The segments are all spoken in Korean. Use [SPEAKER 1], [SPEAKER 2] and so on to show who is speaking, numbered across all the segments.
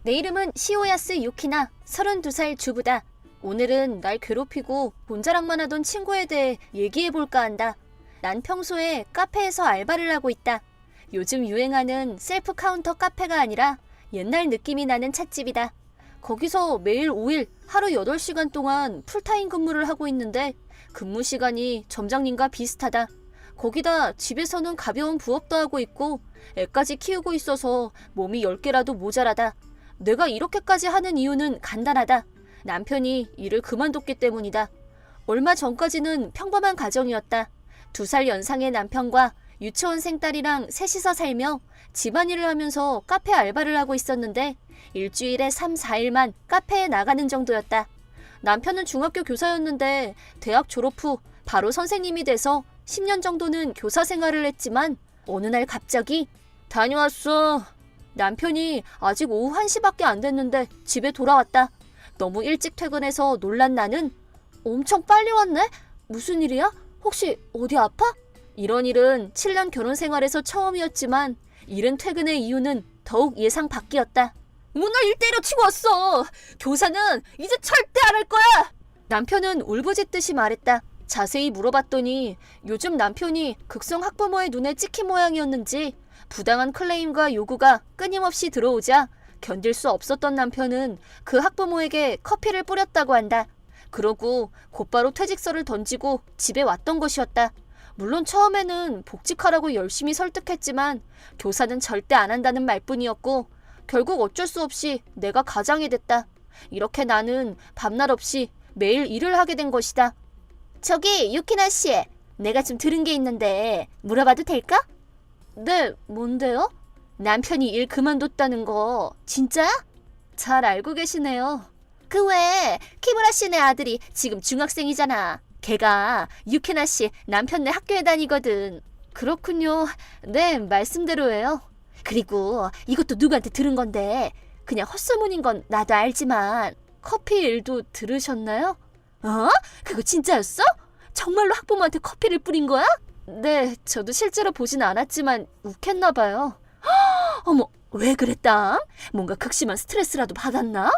[SPEAKER 1] 내 이름은 시오야스 유키나, 32살 주부다. 오늘은 날 괴롭히고 본자랑만 하던 친구에 대해 얘기해볼까 한다. 난 평소에 카페에서 알바를 하고 있다. 요즘 유행하는 셀프 카운터 카페가 아니라 옛날 느낌이 나는 찻집이다. 거기서 매일 5일 하루 8시간 동안 풀타임 근무를 하고 있는데 근무 시간이 점장님과 비슷하다. 거기다 집에서는 가벼운 부업도 하고 있고 애까지 키우고 있어서 몸이 10개라도 모자라다. 내가 이렇게까지 하는 이유는 간단하다. 남편이 일을 그만뒀기 때문이다. 얼마 전까지는 평범한 가정이었다. 2살 연상의 남편과 유치원생 딸이랑 셋이서 살며 집안일을 하면서 카페 알바를 하고 있었는데 일주일에 3, 4일만 카페에 나가는 정도였다. 남편은 중학교 교사였는데 대학 졸업 후 바로 선생님이 돼서 10년 정도는 교사 생활을 했지만 어느 날 갑자기 다녀왔어. 남편이 아직 오후 1시밖에 안 됐는데 집에 돌아왔다. 너무 일찍 퇴근해서 놀란 나는 엄청 빨리 왔네? 무슨 일이야? 혹시 어디 아파? 이런 일은 7년 결혼 생활에서 처음이었지만 이른 퇴근의 이유는 더욱 예상 밖이었다. 문을 일 때려치고 왔어. 교사는 이제 절대 안 할 거야. 남편은 울부짖듯이 말했다. 자세히 물어봤더니 요즘 남편이 극성 학부모의 눈에 찍힌 모양이었는지 부당한 클레임과 요구가 끊임없이 들어오자 견딜 수 없었던 남편은 그 학부모에게 커피를 뿌렸다고 한다. 그러고 곧바로 퇴직서를 던지고 집에 왔던 것이었다. 물론 처음에는 복직하라고 열심히 설득했지만 교사는 절대 안 한다는 말뿐이었고 결국 어쩔 수 없이 내가 가장이 됐다. 이렇게 나는 밤낮 없이 매일 일을 하게 된 것이다. 저기 유키나 씨, 내가 좀 들은 게 있는데 물어봐도 될까? 네, 뭔데요? 남편이 일 그만뒀다는 거 진짜야? 잘 알고 계시네요. 그 외에 키무라 씨네 아들이 지금 중학생이잖아. 걔가 유키나 씨 남편네 학교에 다니거든. 그렇군요. 네, 말씀대로예요. 그리고 이것도 누구한테 들은 건데 그냥 헛소문인 건 나도 알지만 커피 일도 들으셨나요? 어? 그거 진짜였어? 정말로 학부모한테 커피를 뿌린 거야? 네, 저도 실제로 보진 않았지만 웃겼나 봐요. 어머, 왜 그랬다? 뭔가 극심한 스트레스라도 받았나?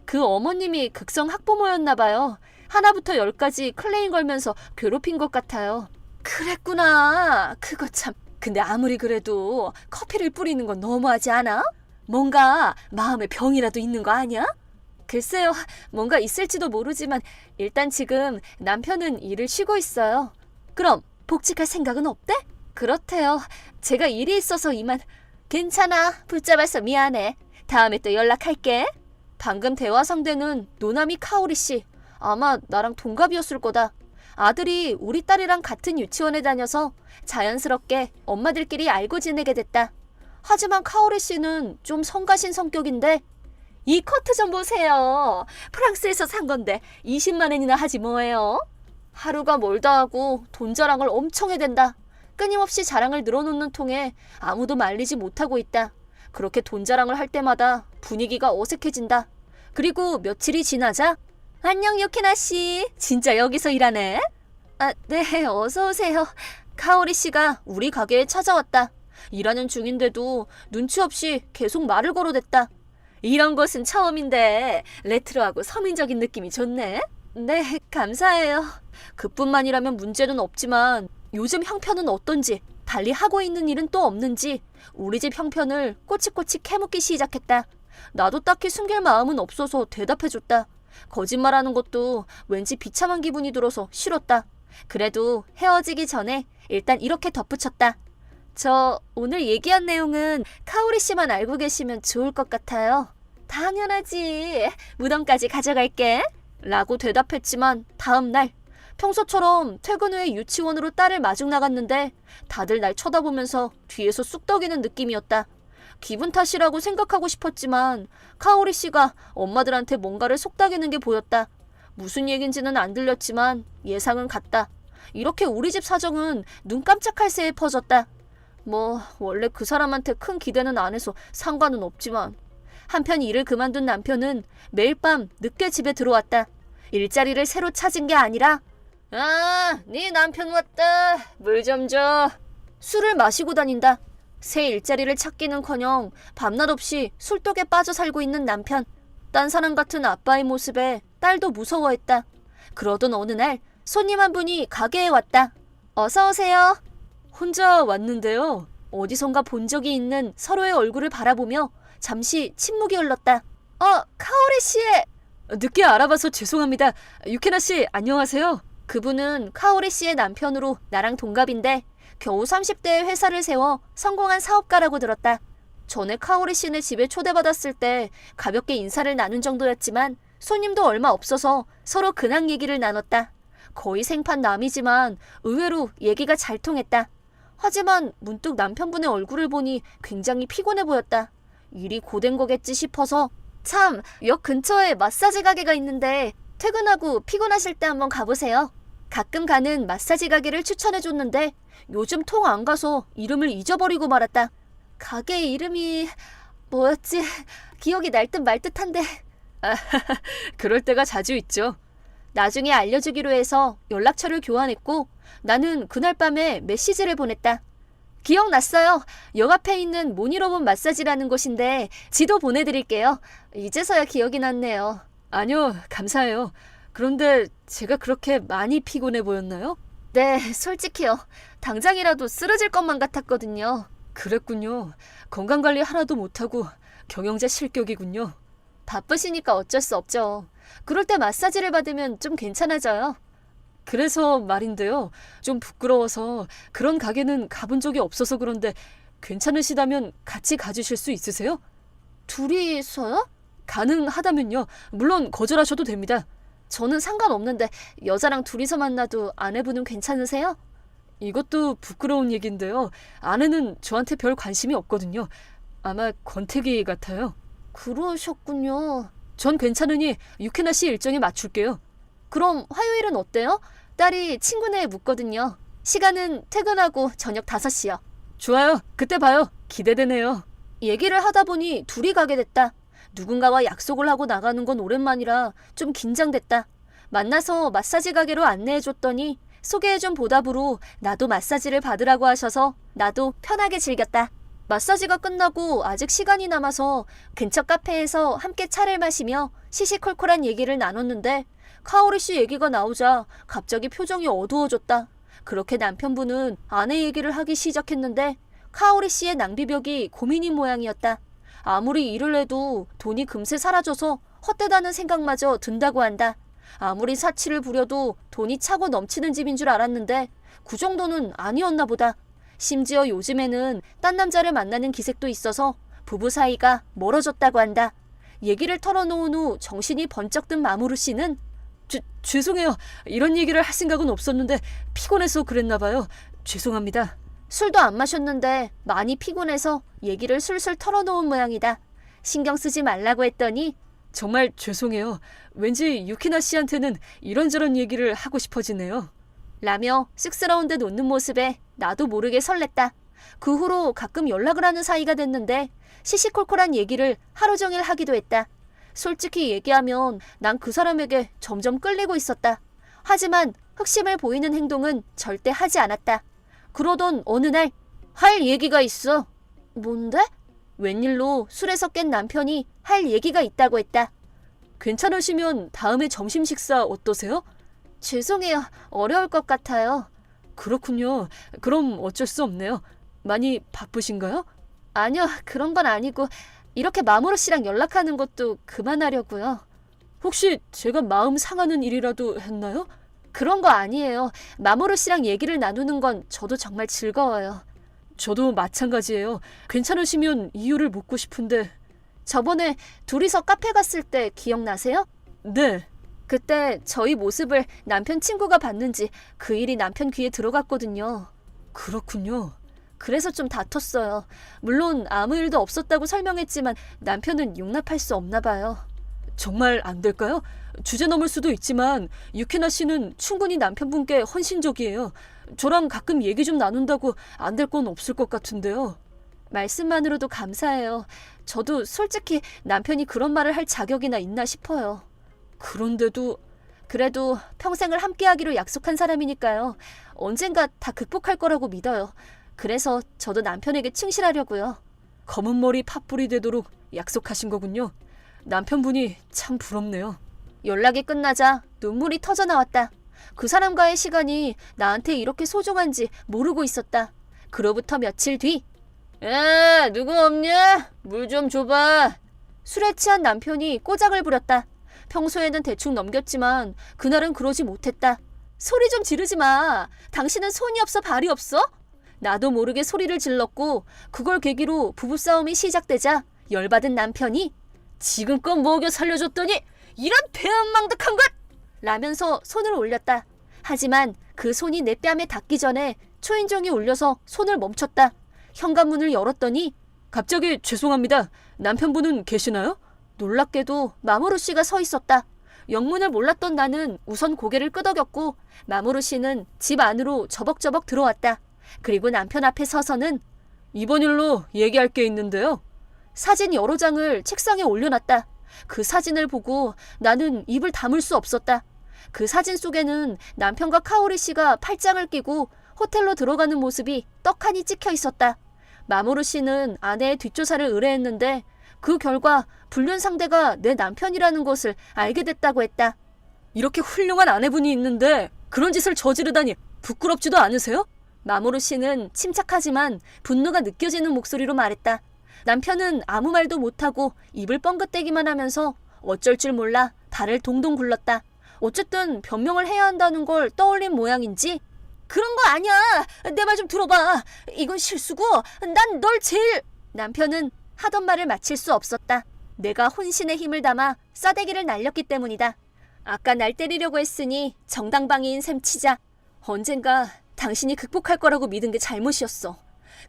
[SPEAKER 1] 그 어머님이 극성 학부모였나 봐요. 하나부터 10까지 클레임 걸면서 괴롭힌 것 같아요. 그랬구나. 그거 참. 근데 아무리 그래도 커피를 뿌리는 건 너무하지 않아? 뭔가 마음에 병이라도 있는 거 아니야? 글쎄요, 뭔가 있을지도 모르지만 일단 지금 남편은 일을 쉬고 있어요. 그럼 복직할 생각은 없대? 그렇대요. 제가 일이 있어서 이만. 괜찮아. 붙잡아서 미안해. 다음에 또 연락할게. 방금 대화 상대는 노나미 카오리 씨. 아마 나랑 동갑이었을 거다. 아들이 우리 딸이랑 같은 유치원에 다녀서 자연스럽게 엄마들끼리 알고 지내게 됐다. 하지만 카오리 씨는 좀 성가신 성격인데 이 커트 좀 보세요. 프랑스에서 산 건데 20만 원이나 하지 뭐예요. 하루가 멀다 하고 돈 자랑을 엄청 해댄다. 끊임없이 자랑을 늘어놓는 통에 아무도 말리지 못하고 있다. 그렇게 돈 자랑을 할 때마다 분위기가 어색해진다. 그리고 며칠이 지나자 안녕 유키나 씨. 진짜 여기서 일하네? 아, 네, 어서 오세요. 카오리 씨가 우리 가게에 찾아왔다. 일하는 중인데도 눈치 없이 계속 말을 걸어댔다. 이런 곳은 처음인데 레트로하고 서민적인 느낌이 좋네. 네, 감사해요. 그뿐만이라면 문제는 없지만 요즘 형편은 어떤지, 달리 하고 있는 일은 또 없는지 우리 집 형편을 꼬치꼬치 캐묻기 시작했다. 나도 딱히 숨길 마음은 없어서 대답해줬다. 거짓말하는 것도 왠지 비참한 기분이 들어서 싫었다. 그래도 헤어지기 전에 일단 이렇게 덧붙였다. 저 오늘 얘기한 내용은 카오리 씨만 알고 계시면 좋을 것 같아요. 당연하지. 무덤까지 가져갈게. 라고 대답했지만 다음 날 평소처럼 퇴근 후에 유치원으로 딸을 마중 나갔는데 다들 날 쳐다보면서 뒤에서 쑥덕이는 느낌이었다. 기분 탓이라고 생각하고 싶었지만 카오리 씨가 엄마들한테 뭔가를 속닥이는 게 보였다. 무슨 얘긴지는 안 들렸지만 예상은 같다. 이렇게 우리 집 사정은 눈 깜짝할 새에 퍼졌다. 뭐 원래 그 사람한테 큰 기대는 안 해서 상관은 없지만 한편 일을 그만둔 남편은 매일 밤 늦게 집에 들어왔다. 일자리를 새로 찾은 게 아니라 아, 네 남편 왔다. 물 좀 줘. 술을 마시고 다닌다. 새 일자리를 찾기는커녕 밤낮 없이 술독에 빠져 살고 있는 남편. 딴 사람 같은 아빠의 모습에 딸도 무서워했다. 그러던 어느 날 손님 한 분이 가게에 왔다. 어서 오세요. 혼자 왔는데요. 어디선가 본 적이 있는 서로의 얼굴을 바라보며 잠시 침묵이 흘렀다. 카오리 씨! 늦게 알아봐서 죄송합니다. 유키나 씨, 안녕하세요. 그분은 카오리 씨의 남편으로 나랑 동갑인데 겨우 30대에 회사를 세워 성공한 사업가라고 들었다. 전에 카오리 씨네 집에 초대받았을 때 가볍게 인사를 나눈 정도였지만 손님도 얼마 없어서 서로 근황 얘기를 나눴다. 거의 생판 남이지만 의외로 얘기가 잘 통했다. 하지만 문득 남편분의 얼굴을 보니 굉장히 피곤해 보였다. 일이 고된 거겠지 싶어서 참, 역 근처에 마사지 가게가 있는데 퇴근하고 피곤하실 때 한번 가보세요. 가끔 가는 마사지 가게를 추천해줬는데 요즘 통 안 가서 이름을 잊어버리고 말았다. 가게 이름이 뭐였지? 기억이 날 듯 말 듯한데. 그럴 때가 자주 있죠. 나중에 알려주기로 해서 연락처를 교환했고 나는 그날 밤에 메시지를 보냈다. 기억났어요. 역 앞에 있는 모니로봇 마사지라는 곳인데 지도 보내드릴게요. 이제서야 기억이 났네요. 아니요, 감사해요. 그런데 제가 그렇게 많이 피곤해 보였나요? 네, 솔직히요. 당장이라도 쓰러질 것만 같았거든요. 그랬군요. 건강관리 하나도 못하고 경영자 실격이군요. 바쁘시니까 어쩔 수 없죠. 그럴 때 마사지를 받으면 좀 괜찮아져요. 그래서 말인데요. 좀 부끄러워서 그런 가게는 가본 적이 없어서 그런데 괜찮으시다면 같이 가주실 수 있으세요? 둘이서요? 가능하다면요. 물론 거절하셔도 됩니다. 저는 상관없는데 여자랑 둘이서 만나도 아내분은 괜찮으세요? 이것도 부끄러운 얘기인데요. 아내는 저한테 별 관심이 없거든요. 아마 권태기 같아요. 그러셨군요. 전 괜찮으니 유키나 씨 일정에 맞출게요. 그럼 화요일은 어때요? 딸이 친구네에 묵거든요. 시간은 퇴근하고 저녁 5시요. 좋아요. 그때 봐요. 기대되네요. 얘기를 하다 보니 둘이 가게 됐다. 누군가와 약속을 하고 나가는 건 오랜만이라 좀 긴장됐다. 만나서 마사지 가게로 안내해줬더니 소개해준 보답으로 나도 마사지를 받으라고 하셔서 나도 편하게 즐겼다. 마사지가 끝나고 아직 시간이 남아서 근처 카페에서 함께 차를 마시며 시시콜콜한 얘기를 나눴는데 카오리 씨 얘기가 나오자 갑자기 표정이 어두워졌다. 그렇게 남편분은 아내 얘기를 하기 시작했는데 카오리 씨의 낭비벽이 고민인 모양이었다. 아무리 일을 해도 돈이 금세 사라져서 헛되다는 생각마저 든다고 한다. 아무리 사치를 부려도 돈이 차고 넘치는 집인 줄 알았는데 그 정도는 아니었나 보다. 심지어 요즘에는 딴 남자를 만나는 기색도 있어서 부부 사이가 멀어졌다고 한다. 얘기를 털어놓은 후 정신이 번쩍 든 마모루 씨는 죄송해요. 이런 얘기를 할 생각은 없었는데 피곤해서 그랬나 봐요. 죄송합니다. 술도 안 마셨는데 많이 피곤해서 얘기를 술술 털어놓은 모양이다. 신경 쓰지 말라고 했더니 정말 죄송해요. 왠지 유키나 씨한테는 이런저런 얘기를 하고 싶어지네요. 라며 쑥스러운 듯 웃는 모습에 나도 모르게 설렜다. 그 후로 가끔 연락을 하는 사이가 됐는데 시시콜콜한 얘기를 하루 종일 하기도 했다. 솔직히 얘기하면 난 그 사람에게 점점 끌리고 있었다. 하지만 흑심을 보이는 행동은 절대 하지 않았다. 그러던 어느 날 할 얘기가 있어. 뭔데? 웬일로 술에서 깬 남편이 할 얘기가 있다고 했다. 괜찮으시면 다음에 점심 식사 어떠세요? 죄송해요. 어려울 것 같아요. 그렇군요. 그럼 어쩔 수 없네요. 많이 바쁘신가요? 아니요. 그런 건 아니고 이렇게 마모루 씨랑 연락하는 것도 그만하려고요. 혹시 제가 마음 상하는 일이라도 했나요? 그런 거 아니에요. 마모루 씨랑 얘기를 나누는 건 저도 정말 즐거워요. 저도 마찬가지예요. 괜찮으시면 이유를 묻고 싶은데. 저번에 둘이서 카페 갔을 때 기억나세요? 네. 그때 저희 모습을 남편 친구가 봤는지 그 일이 남편 귀에 들어갔거든요. 그렇군요. 그래서 좀 다퉜어요. 물론 아무 일도 없었다고 설명했지만 남편은 용납할 수 없나 봐요. 정말 안 될까요? 주제 넘을 수도 있지만 유키나 씨는 충분히 남편분께 헌신적이에요. 저랑 가끔 얘기 좀 나눈다고 안 될 건 없을 것 같은데요. 말씀만으로도 감사해요. 저도 솔직히 남편이 그런 말을 할 자격이나 있나 싶어요. 그런데도 그래도 평생을 함께하기로 약속한 사람이니까요. 언젠가 다 극복할 거라고 믿어요. 그래서 저도 남편에게 충실하려고요.
[SPEAKER 2] 검은 머리 팥불이 되도록 약속하신 거군요. 남편분이 참 부럽네요.
[SPEAKER 1] 연락이 끝나자 눈물이 터져 나왔다. 그 사람과의 시간이 나한테 이렇게 소중한지 모르고 있었다. 그로부터 며칠 뒤. 야, 누구 없냐? 물 좀 줘봐. 술에 취한 남편이 꼬작을 부렸다. 평소에는 대충 넘겼지만 그날은 그러지 못했다. 소리 좀 지르지 마. 당신은 손이 없어 발이 없어? 나도 모르게 소리를 질렀고 그걸 계기로 부부싸움이 시작되자 열받은 남편이 지금껏 먹여 살려줬더니 이런 배은망덕한 것! 라면서 손을 올렸다. 하지만 그 손이 내 뺨에 닿기 전에 초인종이 울려서 손을 멈췄다. 현관문을 열었더니
[SPEAKER 2] 갑자기 죄송합니다. 남편분은 계시나요?
[SPEAKER 1] 놀랍게도 마모루 씨가 서 있었다. 영문을 몰랐던 나는 우선 고개를 끄덕였고 마모루 씨는 집 안으로 저벅저벅 들어왔다. 그리고 남편 앞에 서서는
[SPEAKER 2] 이번 일로 얘기할 게 있는데요.
[SPEAKER 1] 사진 여러 장을 책상에 올려놨다. 그 사진을 보고 나는 입을 다물 수 없었다. 그 사진 속에는 남편과 카오리 씨가 팔짱을 끼고 호텔로 들어가는 모습이 떡하니 찍혀 있었다. 마모루 씨는 아내의 뒷조사를 의뢰했는데 그 결과 불륜 상대가 내 남편이라는 것을 알게 됐다고 했다.
[SPEAKER 2] 이렇게 훌륭한 아내분이 있는데 그런 짓을 저지르다니 부끄럽지도 않으세요?
[SPEAKER 1] 마모루 씨는 침착하지만 분노가 느껴지는 목소리로 말했다. 남편은 아무 말도 못하고 입을 뻥긋대기만 하면서 어쩔 줄 몰라 발을 동동 굴렀다. 어쨌든 변명을 해야 한다는 걸 떠올린 모양인지 그런 거 아니야. 내 말 좀 들어봐. 이건 실수고 난 널 제일... 남편은 하던 말을 마칠 수 없었다. 내가 혼신의 힘을 담아 싸대기를 날렸기 때문이다. 아까 날 때리려고 했으니 정당방위인 셈 치자. 언젠가 당신이 극복할 거라고 믿은 게 잘못이었어.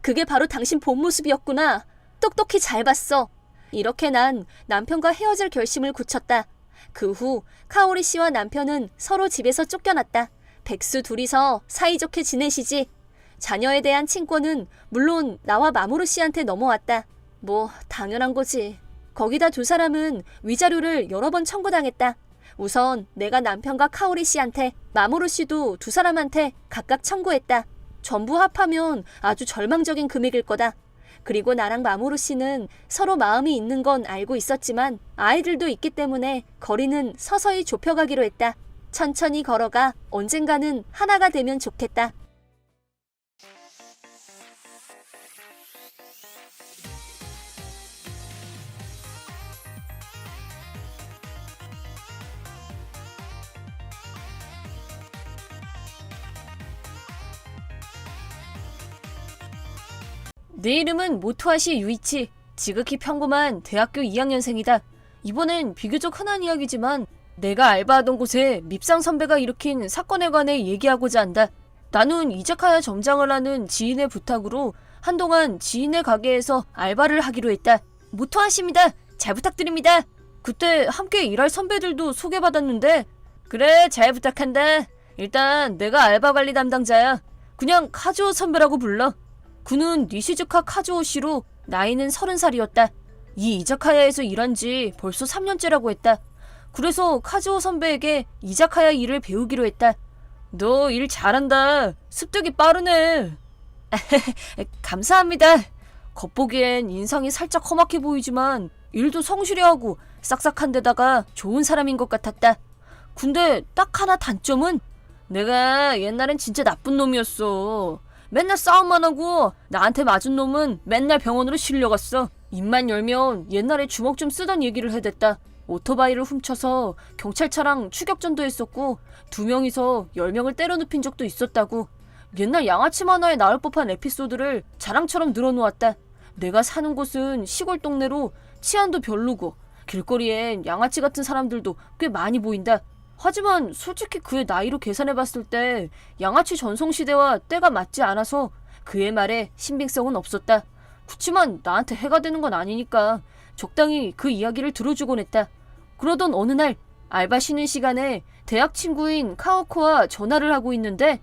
[SPEAKER 1] 그게 바로 당신 본 모습이었구나. 똑똑히 잘 봤어. 이렇게 난 남편과 헤어질 결심을 굳혔다. 그 후 카오리 씨와 남편은 서로 집에서 쫓겨났다. 백수 둘이서 사이좋게 지내시지. 자녀에 대한 친권은 물론 나와 마모루 씨한테 넘어왔다. 뭐 당연한 거지. 거기다 두 사람은 위자료를 여러 번 청구당했다. 우선 내가 남편과 카오리 씨한테, 마모루 씨도 두 사람한테 각각 청구했다. 전부 합하면 아주 절망적인 금액일 거다. 그리고 나랑 마모루 씨는 서로 마음이 있는 건 알고 있었지만 아이들도 있기 때문에 거리는 서서히 좁혀가기로 했다. 천천히 걸어가 언젠가는 하나가 되면 좋겠다. 내 이름은 모토하시 유이치. 지극히 평범한 대학교 2학년생이다. 이번엔 비교적 흔한 이야기지만 내가 알바하던 곳에 밉상 선배가 일으킨 사건에 관해 얘기하고자 한다. 나는 이자카야 점장을 하는 지인의 부탁으로 한동안 지인의 가게에서 알바를 하기로 했다. 모토하시입니다. 잘 부탁드립니다. 그때 함께 일할 선배들도 소개받았는데 그래, 잘 부탁한다. 일단 내가 알바 관리 담당자야. 그냥 카즈오 선배라고 불러. 그는 니시즈카 카즈오 씨로 나이는 30살이었다. 이 이자카야에서 일한 지 벌써 3년째라고 했다. 그래서 카즈오 선배에게 이자카야 일을 배우기로 했다. 너 일 잘한다. 습득이 빠르네. 감사합니다. 겉보기엔 인상이 살짝 험악해 보이지만 일도 성실히 하고 싹싹한 데다가 좋은 사람인 것 같았다. 근데 딱 하나 단점은 내가 옛날엔 진짜 나쁜 놈이었어. 맨날 싸움만 하고 나한테 맞은 놈은 맨날 병원으로 실려갔어. 입만 열면 옛날에 주먹 좀 쓰던 얘기를 해댔다. 오토바이를 훔쳐서 경찰차랑 추격전도 했었고 2명이서 10명을 때려 눕힌 적도 있었다고. 옛날 양아치 만화에 나올 법한 에피소드를 자랑처럼 늘어놓았다. 내가 사는 곳은 시골 동네로 치안도 별로고 길거리엔 양아치 같은 사람들도 꽤 많이 보인다. 하지만 솔직히 그의 나이로 계산해봤을 때 양아치 전성시대와 때가 맞지 않아서 그의 말에 신빙성은 없었다. 그치만 나한테 해가 되는 건 아니니까 적당히 그 이야기를 들어주곤 했다. 그러던 어느 날 알바 쉬는 시간에 대학 친구인 카오코와 전화를 하고 있는데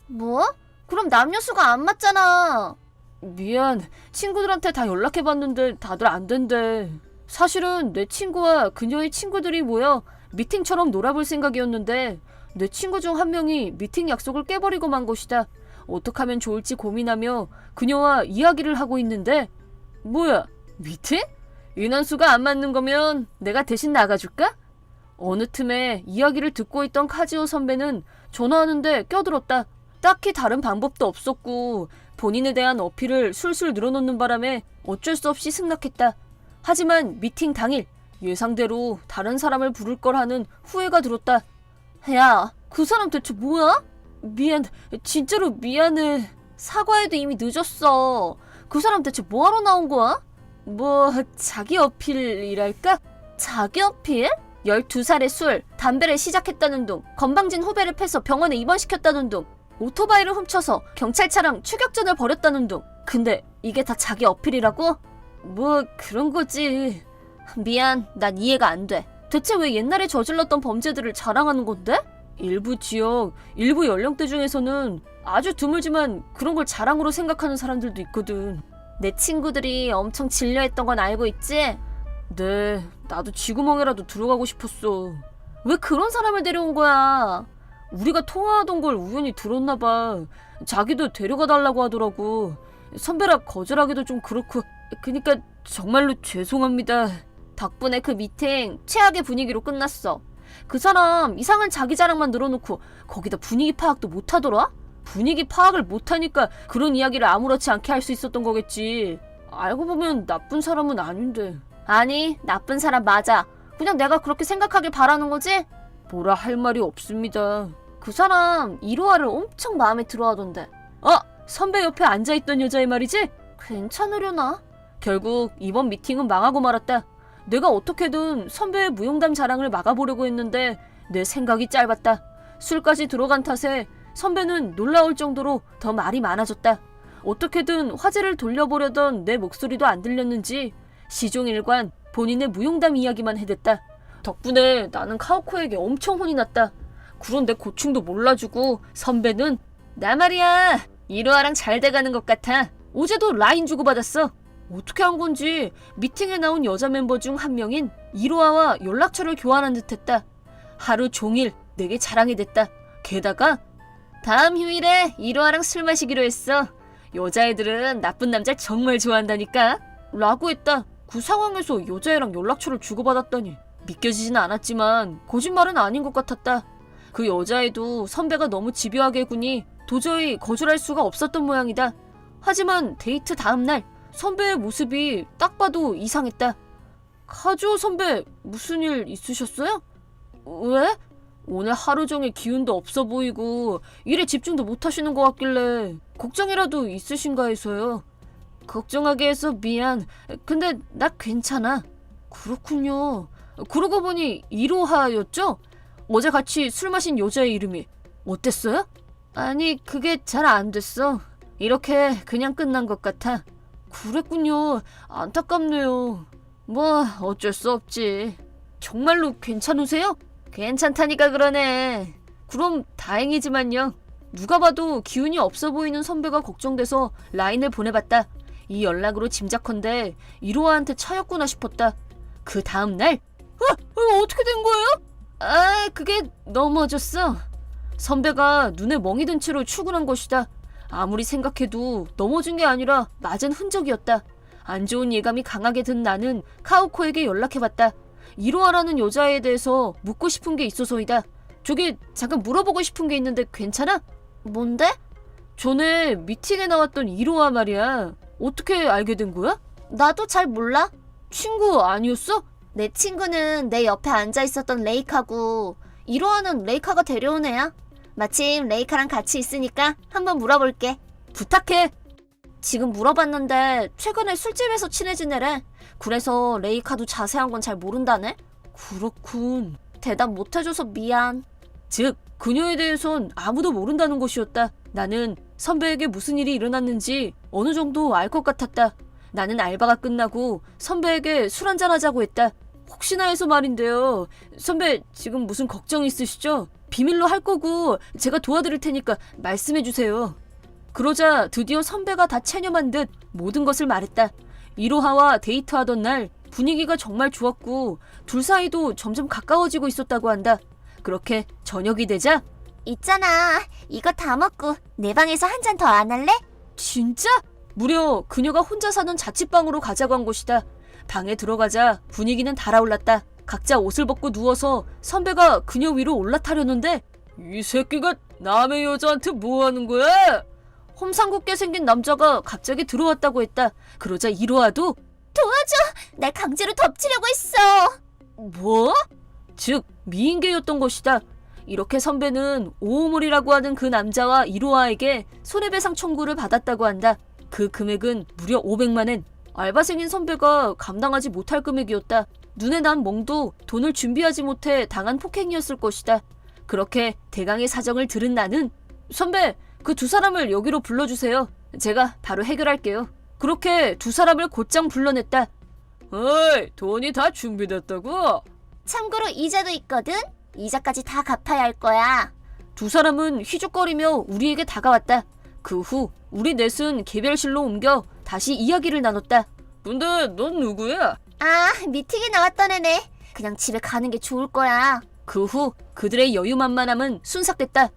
[SPEAKER 1] 뭐? 그럼 남녀수가 안 맞잖아. 미안. 친구들한테 다 연락해봤는데 다들 안 된대. 사실은 내 친구와 그녀의 친구들이 모여 미팅처럼 놀아볼 생각이었는데 내 친구 중 한 명이 미팅 약속을 깨버리고 만 것이다.
[SPEAKER 2] 어떻게 하면 좋을지 고민하며 그녀와 이야기를 하고 있는데 뭐야, 미팅? 인원수가 안 맞는 거면 내가 대신 나가줄까? 어느 틈에 이야기를 듣고 있던 카지오 선배는 전화하는데 껴들었다. 딱히 다른 방법도 없었고 본인에 대한 어필을 술술 늘어놓는 바람에 어쩔 수 없이 승낙했다. 하지만 미팅 당일 예상대로 다른 사람을 부를 걸 하는 후회가 들었다. 야, 그 사람 대체 뭐야? 미안, 진짜로 미안해. 사과해도 이미 늦었어. 그 사람 대체 뭐하러 나온 거야? 뭐 자기 어필이랄까? 자기 어필? 12살에 술, 담배를 시작했다는 둥, 건방진 후배를 패서 병원에 입원시켰다는 둥, 오토바이를 훔쳐서 경찰차랑 추격전을 벌였다는 둥. 근데 이게 다 자기 어필이라고? 뭐 그런 거지. 미안, 난 이해가 안 돼. 대체 왜 옛날에 저질렀던 범죄들을 자랑하는 건데? 일부 지역, 일부 연령대 중에서는 아주 드물지만 그런 걸 자랑으로 생각하는 사람들도 있거든. 내 친구들이 엄청 질려했던 건 알고 있지? 네, 나도 쥐구멍에라도 들어가고 싶었어. 왜 그런 사람을 데려온 거야? 우리가 통화하던 걸 우연히 들었나 봐. 자기도 데려가 달라고 하더라고. 선배라 거절하기도 좀 그렇고. 그니까 정말로 죄송합니다. 덕분에 그 미팅 최악의 분위기로 끝났어. 그 사람 이상한 자기 자랑만 늘어놓고 거기다 분위기 파악도 못하더라? 분위기 파악을 못하니까 그런 이야기를 아무렇지 않게 할 수 있었던 거겠지. 알고 보면 나쁜 사람은 아닌데. 아니, 나쁜 사람 맞아. 그냥 내가 그렇게 생각하길 바라는 거지? 뭐라 할 말이 없습니다. 그 사람 이로아를 엄청 마음에 들어하던데. 선배 옆에 앉아있던 여자의 말이지? 괜찮으려나? 결국 이번 미팅은 망하고 말았다. 내가 어떻게든 선배의 무용담 자랑을 막아보려고 했는데 내 생각이 짧았다. 술까지 들어간 탓에 선배는 놀라울 정도로 더 말이 많아졌다. 어떻게든 화제를 돌려보려던 내 목소리도 안 들렸는지 시종일관 본인의 무용담 이야기만 해댔다. 덕분에 나는 카오코에게 엄청 혼이 났다. 그런데 고충도 몰라주고 선배는 나 말이야, 이로아랑 잘 돼가는 것 같아. 어제도 라인 주고받았어. 어떻게 한 건지 미팅에 나온 여자 멤버 중 한 명인 이로아와 연락처를 교환한 듯했다. 하루 종일 내게 자랑이 됐다. 게다가 다음 휴일에 이로아랑 술 마시기로 했어. 여자애들은 나쁜 남자 정말 좋아한다니까 라고 했다. 그 상황에서 여자애랑 연락처를 주고받았다니 믿겨지진 않았지만 거짓말은 아닌 것 같았다. 그 여자애도 선배가 너무 집요하게 구니 도저히 거절할 수가 없었던 모양이다. 하지만 데이트 다음날 선배의 모습이 딱 봐도 이상했다. 카즈오 선배, 무슨 일 있으셨어요? 왜? 오늘 하루 종일 기운도 없어 보이고 일에 집중도 못 하시는 것 같길래 걱정이라도 있으신가 해서요. 걱정하게 해서 미안. 근데 나 괜찮아. 그렇군요. 그러고 보니 이로하였죠? 어제 같이 술 마신 여자의 이름이. 어땠어요? 아니, 그게 잘 안 됐어. 이렇게 그냥 끝난 것 같아. 그랬군요. 안타깝네요. 뭐 어쩔 수 없지. 정말로 괜찮으세요? 괜찮다니까 그러네. 그럼 다행이지만요. 누가 봐도 기운이 없어 보이는 선배가 걱정돼서 라인을 보내봤다. 이 연락으로 짐작컨대 이로아한테 차였구나 싶었다. 그 다음날 어떻게 된 거예요? 그게 넘어졌어. 선배가 눈에 멍이 든 채로 출근한 것이다. 아무리 생각해도 넘어진 게 아니라 맞은 흔적이었다. 안 좋은 예감이 강하게 든 나는 카오코에게 연락해봤다. 이로아라는 여자애에 대해서 묻고 싶은 게 있어서이다. 저기 잠깐 물어보고 싶은 게 있는데 괜찮아? 뭔데? 전에 미팅에 나왔던 이로아 말이야. 어떻게 알게 된 거야? 나도 잘 몰라. 친구 아니었어? 내 친구는 내 옆에 앉아있었던 레이카고 이로아는 레이카가 데려온 애야. 마침 레이카랑 같이 있으니까 한번 물어볼게. 부탁해. 지금 물어봤는데 최근에 술집에서 친해진 애래. 그래서 레이카도 자세한 건 잘 모른다네. 그렇군. 대답 못해줘서 미안. 즉 그녀에 대해선 아무도 모른다는 것이었다. 나는 선배에게 무슨 일이 일어났는지 어느 정도 알 것 같았다. 나는 알바가 끝나고 선배에게 술 한잔 하자고 했다. 혹시나 해서 말인데요. 선배 지금 무슨 걱정 있으시죠? 비밀로 할 거고 제가 도와드릴 테니까 말씀해 주세요. 그러자 드디어 선배가 다 체념한 듯 모든 것을 말했다. 이로하와 데이트하던 날 분위기가 정말 좋았고 둘 사이도 점점 가까워지고 있었다고 한다. 그렇게 저녁이 되자
[SPEAKER 3] 있잖아. 이거 다 먹고 내 방에서 한 잔 더 안 할래?
[SPEAKER 2] 진짜? 무려 그녀가 혼자 사는 자취방으로 가자고 한 곳이다. 방에 들어가자 분위기는 달아올랐다. 각자 옷을 벗고 누워서 선배가 그녀 위로 올라타려는데 이 새끼가 남의 여자한테 뭐 하는 거야? 험상궂게 생긴 남자가 갑자기 들어왔다고 했다. 그러자 이로아도
[SPEAKER 3] 날 강제로 덮치려고 했어.
[SPEAKER 2] 뭐? 즉 미인계였던 것이다. 이렇게 선배는 오오물이라고 하는 그 남자와 이로아에게 손해배상 청구를 받았다고 한다. 그 금액은 무려 500만엔. 알바생인 선배가 감당하지 못할 금액이었다. 눈에 난 멍도 돈을 준비하지 못해 당한 폭행이었을 것이다. 그렇게 대강의 사정을 들은 나는 선배, 그 두 사람을 여기로 불러주세요. 제가 바로 해결할게요. 그렇게 두 사람을 곧장 불러냈다. 어이, 돈이 다 준비됐다고?
[SPEAKER 3] 참고로 이자도 있거든. 이자까지 다 갚아야 할 거야.
[SPEAKER 2] 두 사람은 휘죽거리며 우리에게 다가왔다. 그 후 우리 넷은 개별실로 옮겨 다시 이야기를 나눴다. 근데 넌 누구야?
[SPEAKER 3] 아, 미팅에 나왔던 애네. 그냥 집에 가는 게 좋을 거야.
[SPEAKER 2] 그 후 그들의 여유만만함은 순삭됐다.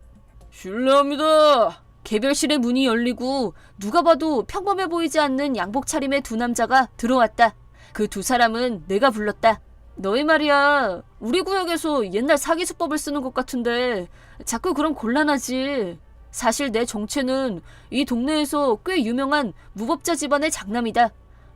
[SPEAKER 2] 실례합니다. 개별실의 문이 열리고 누가 봐도 평범해 보이지 않는 양복 차림의 두 남자가 들어왔다. 그 두 사람은 내가 불렀다. 너희 말이야, 우리 구역에서 옛날 사기 수법을 쓰는 것 같은데 자꾸 그럼 곤란하지. 사실 내 정체는 이 동네에서 꽤 유명한 무법자 집안의 장남이다.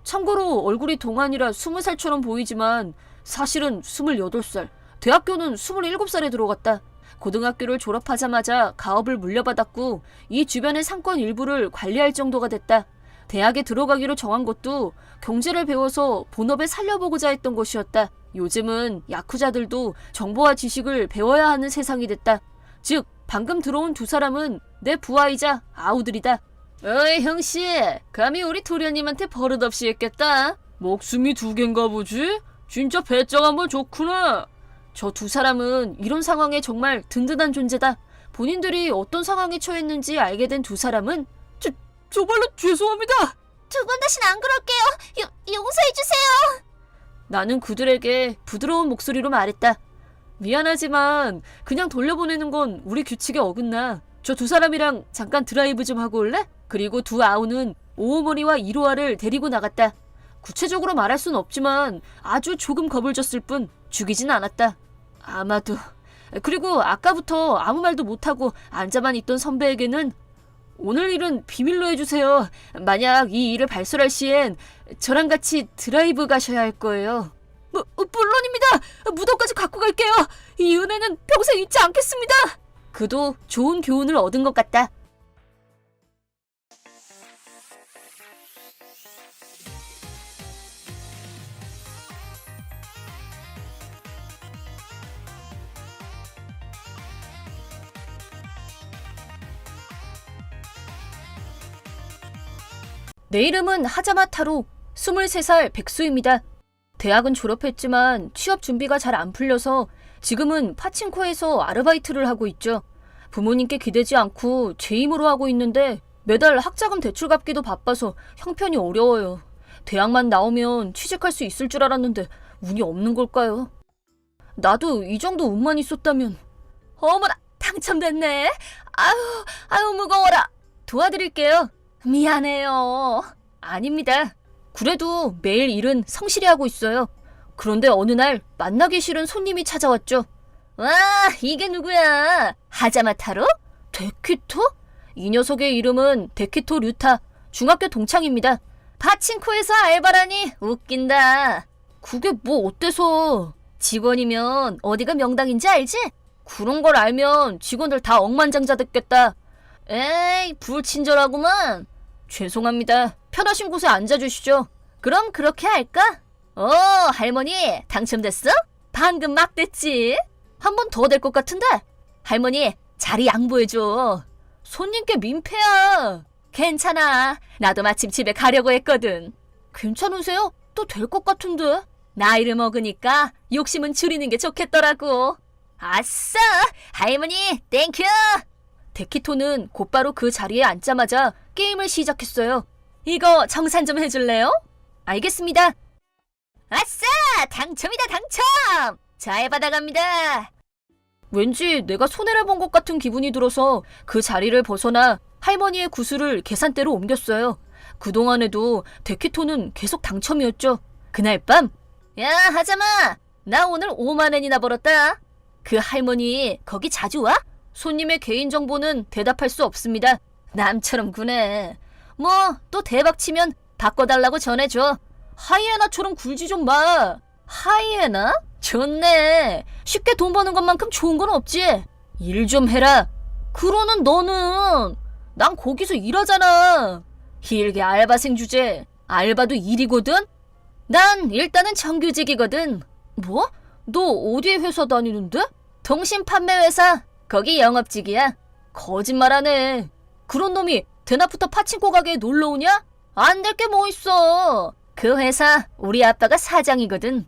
[SPEAKER 2] 참고로 얼굴이 동안이라 20살처럼 보이지만 사실은 28살. 대학교는 27살에 들어갔다. 고등학교를 졸업하자마자 가업을 물려받았고 이 주변의 상권 일부를 관리할 정도가 됐다. 대학에 들어가기로 정한 것도 경제를 배워서 본업에 살려보고자 했던 것이었다. 요즘은 야쿠자들도 정보와 지식을 배워야 하는 세상이 됐다. 즉 방금 들어온 두 사람은 내 부하이자 아우들이다. 어이 형씨, 감히 우리 도련님한테 버릇없이 했겠다. 목숨이 두 갠가 보지? 진짜 배짱 한번 좋구나. 저 두 사람은 이런 상황에 정말 든든한 존재다. 본인들이 어떤 상황에 처했는지 알게 된 두 사람은 정말로 죄송합니다.
[SPEAKER 3] 두 번 다신 안 그럴게요. 용서해주세요.
[SPEAKER 2] 나는 그들에게 부드러운 목소리로 말했다. 미안하지만 그냥 돌려보내는 건 우리 규칙에 어긋나. 저 두 사람이랑 잠깐 드라이브 좀 하고 올래? 그리고 두 아우는 오오머니와 이로아를 데리고 나갔다. 구체적으로 말할 순 없지만 아주 조금 겁을 줬을 뿐 죽이진 않았다. 아마도. 그리고 아까부터 아무 말도 못하고 앉아만 있던 선배에게는 오늘 일은 비밀로 해주세요. 만약 이 일을 발설할 시엔 저랑 같이 드라이브 가셔야 할 거예요. 물론입니다. 무덤까지 갖고 갈게요. 이 은혜는 평생 잊지 않겠습니다. 그도 좋은 교훈을 얻은 것 같다. 내 이름은 하자마 타로, 23살 백수입니다. 대학은 졸업했지만 취업 준비가 잘 안 풀려서 지금은 파친코에서 아르바이트를 하고 있죠. 부모님께 기대지 않고 제 힘으로 하고 있는데 매달 학자금 대출 갚기도 바빠서 형편이 어려워요. 대학만 나오면 취직할 수 있을 줄 알았는데 운이 없는 걸까요? 나도 이 정도 운만 있었다면. 어머나, 당첨됐네. 아유 무거워라. 도와드릴게요. 미안해요. 아닙니다. 그래도 매일 일은 성실히 하고 있어요. 그런데 어느 날 만나기 싫은 손님이 찾아왔죠. 와, 이게 누구야? 하자마타로? 데키토? 이 녀석의 이름은 데키토 류타. 중학교 동창입니다. 파친코에서 알바라니 웃긴다. 그게 뭐 어때서? 직원이면 어디가 명당인지 알지? 그런 걸 알면 직원들 다 억만장자 됐겠다. 에이, 불친절하구만. 죄송합니다. 편하신 곳에 앉아주시죠. 그럼 그렇게 할까? 할머니 당첨됐어? 방금 막 됐지? 한 번 더 될 것 같은데? 할머니 자리 양보해줘. 손님께 민폐야. 괜찮아. 나도 마침 집에 가려고 했거든. 괜찮으세요? 또 될 것 같은데? 나이를 먹으니까 욕심은 줄이는 게 좋겠더라고. 아싸! 할머니 땡큐! 데키토는 곧바로 그 자리에 앉자마자 게임을 시작했어요. 이거 정산 좀 해줄래요? 알겠습니다. 아싸! 당첨이다 당첨! 잘 받아갑니다. 왠지 내가 손해를 본 것 같은 기분이 들어서 그 자리를 벗어나 할머니의 구슬을 계산대로 옮겼어요. 그동안에도 데키토는 계속 당첨이었죠. 그날 밤, 야, 하자마! 나 오늘 5만 엔이나 벌었다. 그 할머니 거기 자주 와? 손님의 개인정보는 대답할 수 없습니다. 남처럼 구네. 뭐 또 대박 치면 바꿔달라고 전해줘. 하이에나처럼 굴지 좀 마. 하이에나? 좋네. 쉽게 돈 버는 것만큼 좋은 건 없지. 일 좀 해라. 그러는 너는 난 거기서 일하잖아. 일개 알바생 주제. 알바도 일이거든? 난 일단은 정규직이거든. 뭐? 너 어디 회사 다니는데? 통신판매회사. 거기 영업직이야. 거짓말하네. 그런 놈이 대낮부터 파친코 가게에 놀러오냐? 안 될 게 뭐 있어. 그 회사 우리 아빠가 사장이거든.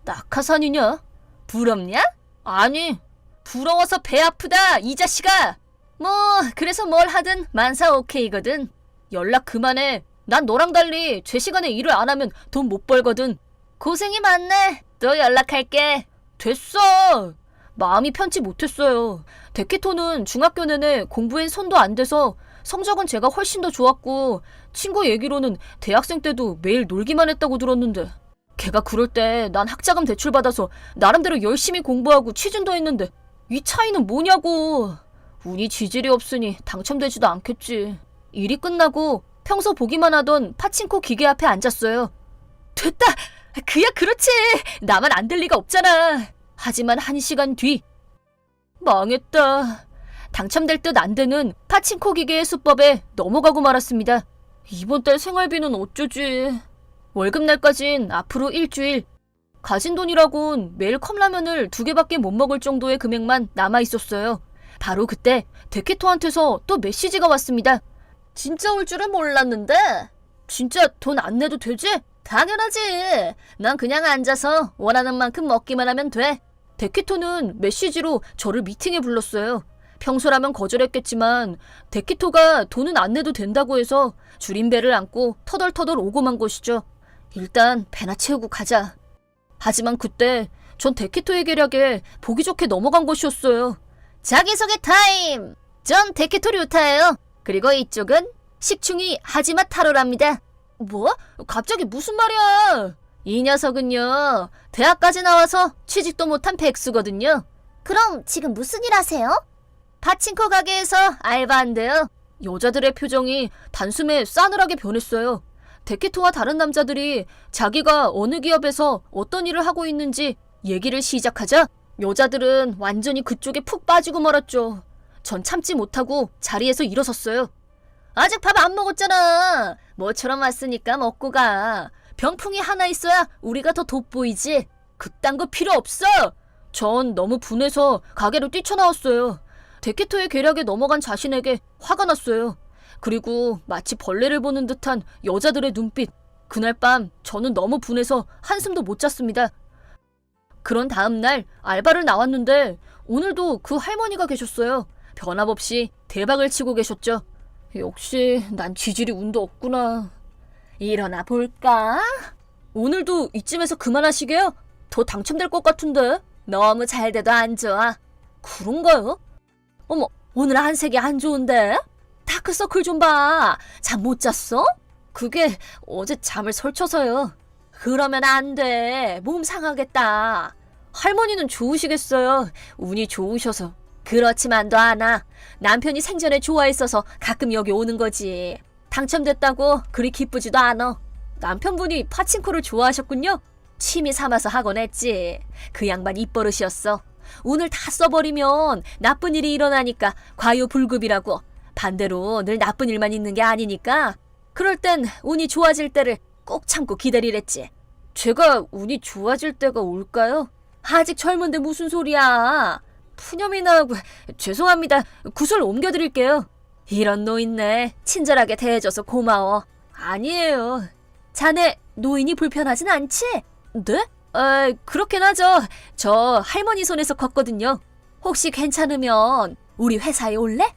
[SPEAKER 2] 낙하산이냐? 부럽냐? 아니, 부러워서 배 아프다 이 자식아. 뭐 그래서 뭘 하든 만사 오케이거든. 연락 그만해. 난 너랑 달리 제 시간에 일을 안 하면 돈 못 벌거든. 고생이 많네. 또 연락할게. 됐어. 마음이 편치 못했어요. 데키토는 중학교 내내 공부엔 손도 안 대서 성적은 제가 훨씬 더 좋았고 친구 얘기로는 대학생 때도 매일 놀기만 했다고 들었는데 걔가 그럴 때 난 학자금 대출받아서 나름대로 열심히 공부하고 취준도 했는데 이 차이는 뭐냐고. 운이 지질이 없으니 당첨되지도 않겠지. 일이 끝나고 평소 보기만 하던 파친코 기계 앞에 앉았어요. 됐다! 그야 그렇지! 나만 안 될 리가 없잖아. 하지만 1시간 뒤 망했다. 당첨될 듯 안 되는 파친코 기계의 수법에 넘어가고 말았습니다. 이번 달 생활비는 어쩌지. 월급날까진 앞으로 일주일. 가진 돈이라곤 매일 컵라면을 2개밖에 못 먹을 정도의 금액만 남아있었어요. 바로 그때 데키토한테서 또 메시지가 왔습니다. 진짜 올 줄은 몰랐는데? 진짜 돈 안 내도 되지? 당연하지. 난 그냥 앉아서 원하는 만큼 먹기만 하면 돼. 데키토는 메시지로 저를 미팅에 불렀어요. 평소라면 거절했겠지만 데키토가 돈은 안 내도 된다고 해서 줄임배를 안고 터덜터덜 오고 만 것이죠. 일단 배나 채우고 가자. 하지만 그때 전 데키토의 계략에 보기 좋게 넘어간 것이었어요. 자기소개 타임! 전 데키토 류타예요. 그리고 이쪽은 식충이 하지마 타로랍니다. 뭐? 갑자기 무슨 말이야? 이 녀석은요, 대학까지 나와서 취직도 못한 백수거든요.
[SPEAKER 3] 그럼 지금 무슨 일 하세요?
[SPEAKER 2] 파친코 가게에서 알바한대요. 여자들의 표정이 단숨에 싸늘하게 변했어요. 데키토와 다른 남자들이 자기가 어느 기업에서 어떤 일을 하고 있는지 얘기를 시작하자 여자들은 완전히 그쪽에 푹 빠지고 말았죠. 전 참지 못하고 자리에서 일어섰어요. 아직 밥 안 먹었잖아. 뭐처럼 왔으니까 먹고 가. 병풍이 하나 있어야 우리가 더 돋보이지. 그딴 거 필요 없어. 전 너무 분해서 가게로 뛰쳐나왔어요. 데키토의 계략에 넘어간 자신에게 화가 났어요. 그리고 마치 벌레를 보는 듯한 여자들의 눈빛. 그날 밤 저는 너무 분해서 한숨도 못 잤습니다. 그런 다음날 알바를 나왔는데 오늘도 그 할머니가 계셨어요. 변함없이 대박을 치고 계셨죠. 역시 난 지질이 운도 없구나. 일어나 볼까? 오늘도 이쯤에서 그만하시게요? 더 당첨될 것 같은데. 너무 잘 돼도 안 좋아. 그런가요? 어머, 오늘 안색이 안 좋은데? 다크서클 좀 봐. 잠 못 잤어? 그게 어제 잠을 설쳐서요. 그러면 안 돼. 몸 상하겠다. 할머니는 좋으시겠어요. 운이 좋으셔서. 그렇지만도 않아. 남편이 생전에 좋아했어서 가끔 여기 오는 거지. 당첨됐다고 그리 기쁘지도 않아. 남편분이 파친코를 좋아하셨군요. 취미 삼아서 하곤 했지. 그 양반 입버릇이었어. 운을 다 써버리면 나쁜 일이 일어나니까 과유불급이라고. 반대로 늘 나쁜 일만 있는 게 아니니까 그럴 땐 운이 좋아질 때를 꼭 참고 기다리랬지. 제가 운이 좋아질 때가 올까요? 아직 젊은데 무슨 소리야. 푸념이나 하고. 죄송합니다. 구슬 옮겨드릴게요. 이런 노인네 친절하게 대해줘서 고마워. 아니에요. 자네 노인이 불편하진 않지? 네? 그렇긴 하죠. 저 할머니 손에서 컸거든요. 혹시 괜찮으면 우리 회사에 올래?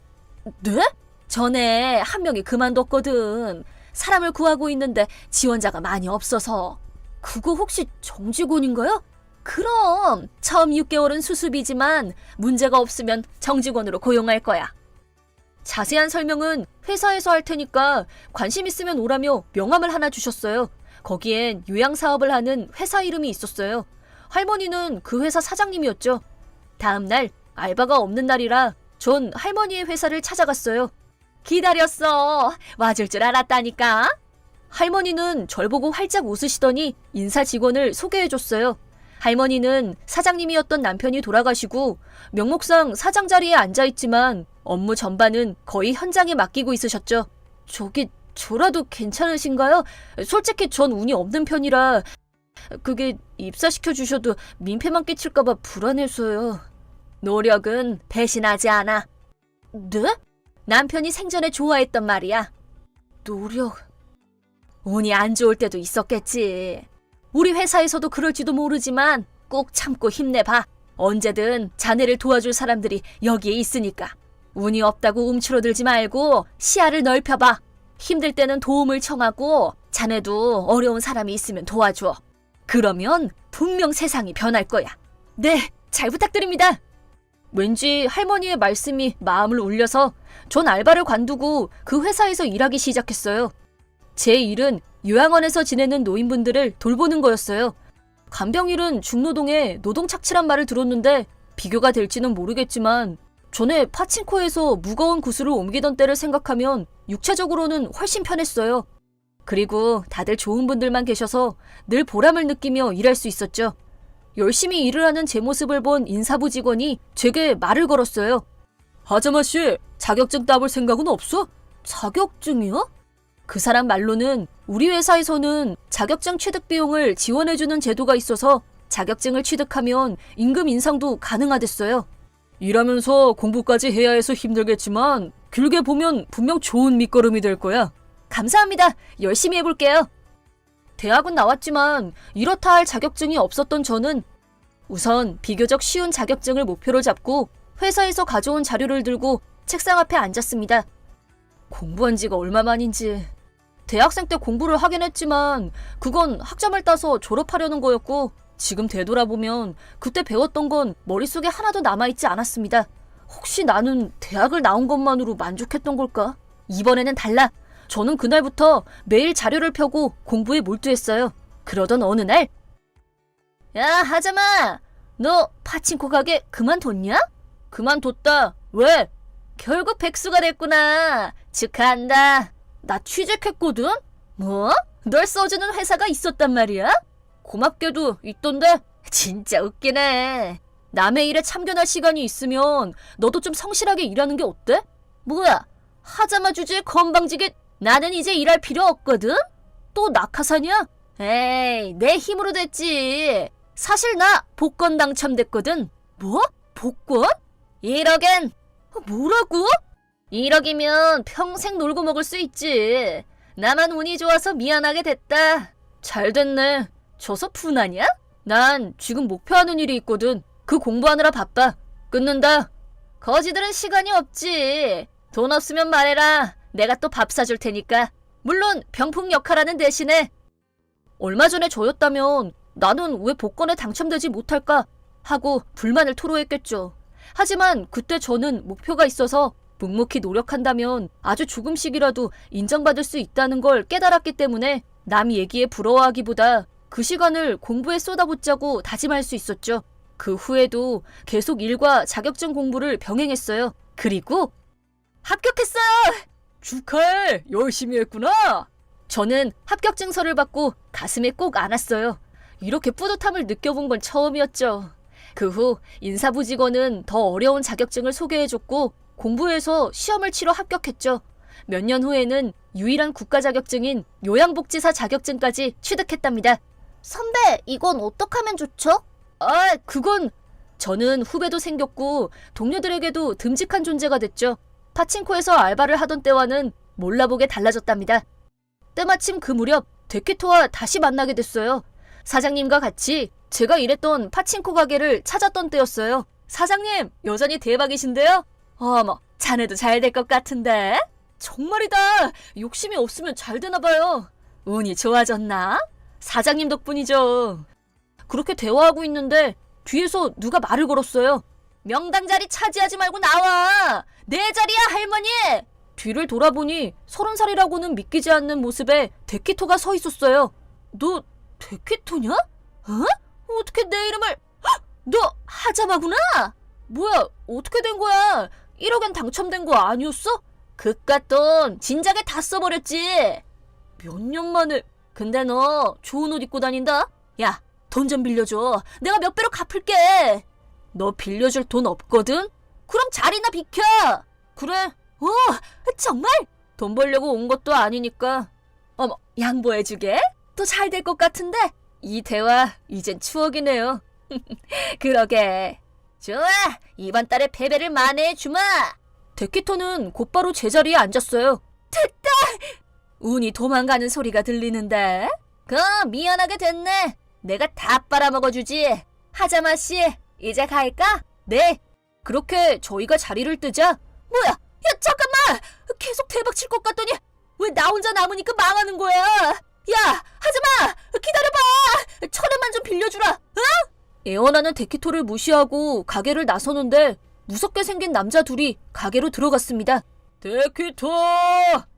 [SPEAKER 2] 네? 전에 한 명이 그만뒀거든. 사람을 구하고 있는데 지원자가 많이 없어서. 그거 혹시 정직원인가요?
[SPEAKER 1] 그럼 처음 6개월은 수습이지만 문제가 없으면 정직원으로 고용할 거야. 자세한 설명은 회사에서 할 테니까 관심 있으면 오라며 명함을 하나 주셨어요. 거기엔 요양사업을 하는 회사 이름이 있었어요. 할머니는 그 회사 사장님이었죠. 다음 날 알바가 없는 날이라 전 할머니의 회사를 찾아갔어요. 기다렸어. 와줄 줄 알았다니까. 할머니는 절 보고 활짝 웃으시더니 인사 직원을 소개해줬어요. 할머니는 사장님이었던 남편이 돌아가시고 명목상 사장 자리에 앉아있지만 업무 전반은 거의 현장에 맡기고 있으셨죠. 저라도 괜찮으신가요? 솔직히 전 운이 없는 편이라 그게 입사시켜 주셔도 민폐만 끼칠까봐 불안해서요. 노력은 배신하지 않아. 네? 남편이 생전에 좋아했던 말이야. 노력... 운이 안 좋을 때도 있었겠지. 우리 회사에서도 그럴지도 모르지만 꼭 참고 힘내봐. 언제든 자네를 도와줄 사람들이 여기에 있으니까. 운이 없다고 움츠러들지 말고 시야를 넓혀봐. 힘들 때는 도움을 청하고 자네도 어려운 사람이 있으면 도와줘. 그러면 분명 세상이 변할 거야. 네, 잘 부탁드립니다. 왠지 할머니의 말씀이 마음을 울려서 전 알바를 관두고 그 회사에서 일하기 시작했어요. 제 일은 요양원에서 지내는 노인분들을 돌보는 거였어요. 간병일은 중노동에 노동착취란 말을 들었는데 비교가 될지는 모르겠지만 전에 파친코에서 무거운 구슬을 옮기던 때를 생각하면 육체적으로는 훨씬 편했어요. 그리고 다들 좋은 분들만 계셔서 늘 보람을 느끼며 일할 수 있었죠. 열심히 일을 하는 제 모습을 본 인사부 직원이 제게 말을 걸었어요. 하자마 씨, 자격증 따볼 생각은 없어? 자격증이요? 그 사람 말로는 우리 회사에서는 자격증 취득 비용을 지원해주는 제도가 있어서 자격증을 취득하면 임금 인상도 가능하댔어요. 일하면서 공부까지 해야 해서 힘들겠지만 길게 보면 분명 좋은 밑거름이 될 거야. 감사합니다. 열심히 해볼게요. 대학은 나왔지만 이렇다 할 자격증이 없었던 저는 우선 비교적 쉬운 자격증을 목표로 잡고 회사에서 가져온 자료를 들고 책상 앞에 앉았습니다. 공부한 지가 얼마만인지. 대학생 때 공부를 하긴 했지만 그건 학점을 따서 졸업하려는 거였고 지금 되돌아보면 그때 배웠던 건 머릿속에 하나도 남아있지 않았습니다. 혹시 나는 대학을 나온 것만으로 만족했던 걸까? 이번에는 달라. 저는 그날부터 매일 자료를 펴고 공부에 몰두했어요. 그러던 어느 날 야, 하자마! 너 파친코 가게 그만뒀냐? 그만뒀다. 왜? 결국 백수가 됐구나. 축하한다. 나 취직했거든? 뭐? 널 써주는 회사가 있었단 말이야? 고맙게도 있던데? 진짜 웃기네. 남의 일에 참견할 시간이 있으면 너도 좀 성실하게 일하는 게 어때? 뭐야? 하자마 주제에 건방지게 나는 이제 일할 필요 없거든? 또 낙하산이야? 에이, 내 힘으로 됐지. 사실 나 복권 당첨됐거든. 뭐? 복권? 1억엔? 뭐라고? 1억이면 평생 놀고 먹을 수 있지. 나만 운이 좋아서 미안하게 됐다. 잘 됐네. 져서 분하냐? 난 지금 목표하는 일이 있거든. 그 공부하느라 바빠. 끊는다. 거지들은 시간이 없지. 돈 없으면 말해라. 내가 또 밥 사줄 테니까. 물론 병풍 역할하는 대신에. 얼마 전에 저였다면 나는 왜 복권에 당첨되지 못할까 하고 불만을 토로했겠죠. 하지만 그때 저는 목표가 있어서 묵묵히 노력한다면 아주 조금씩이라도 인정받을 수 있다는 걸 깨달았기 때문에 남 얘기에 부러워하기보다 그 시간을 공부에 쏟아붓자고 다짐할 수 있었죠. 그 후에도 계속 일과 자격증 공부를 병행했어요. 그리고 합격했어요! 축하해! 열심히 했구나! 저는 합격 증서를 받고 가슴에 꼭 안았어요. 이렇게 뿌듯함을 느껴본 건 처음이었죠. 그 후 인사부 직원은 더 어려운 자격증을 소개해줬고 공부해서 시험을 치러 합격했죠. 몇 년 후에는 유일한 국가 자격증인 요양복지사 자격증까지 취득했답니다.
[SPEAKER 3] 선배, 이건 어떻게 하면 좋죠?
[SPEAKER 1] 그건 저는 후배도 생겼고 동료들에게도 듬직한 존재가 됐죠. 파친코에서 알바를 하던 때와는 몰라보게 달라졌답니다. 때마침 그 무렵 데키토와 다시 만나게 됐어요. 사장님과 같이 제가 일했던 파친코 가게를 찾았던 때였어요. 사장님, 여전히 대박이신데요? 어머, 자네도 잘 될 것 같은데? 정말이다. 욕심이 없으면 잘 되나 봐요. 운이 좋아졌나? 사장님 덕분이죠.
[SPEAKER 2] 그렇게 대화하고 있는데 뒤에서 누가 말을 걸었어요. 명당 자리 차지하지 말고 나와! 내 자리야, 할머니! 뒤를 돌아보니 30살이라고는 믿기지 않는 모습에 데키토가 서 있었어요. 너 데키토냐? 어? 어떻게 내 이름을... 헉! 너 하자마구나? 뭐야, 어떻게 된 거야? 1억엔 당첨된 거 아니었어? 그깟 돈 진작에 다 써버렸지. 몇 년 만에. 근데 너 좋은 옷 입고 다닌다? 야, 돈 좀 빌려줘. 내가 몇 배로 갚을게. 너 빌려줄 돈 없거든? 그럼 자리나 비켜. 그래. 정말? 돈 벌려고 온 것도 아니니까. 어머, 양보해주게? 또 잘 될 것 같은데? 이 대화 이젠 추억이네요. 그러게. 좋아, 이번 달에 패배를 만회해주마. 데키토는 곧바로 제자리에 앉았어요. 됐다! 운이 도망가는 소리가 들리는데? 미안하게 됐네. 내가 다 빨아먹어주지. 하자마씨, 이제 갈까? 네. 그렇게 저희가 자리를 뜨자. 뭐야? 야, 잠깐만! 계속 대박 칠 것 같더니 왜 나 혼자 남으니까 망하는 거야? 야, 하자마! 기다려봐! 1,000원만 좀 빌려주라. 어? 애원하는 데키토를 무시하고 가게를 나서는데 무섭게 생긴 남자 둘이 가게로 들어갔습니다. 데키토!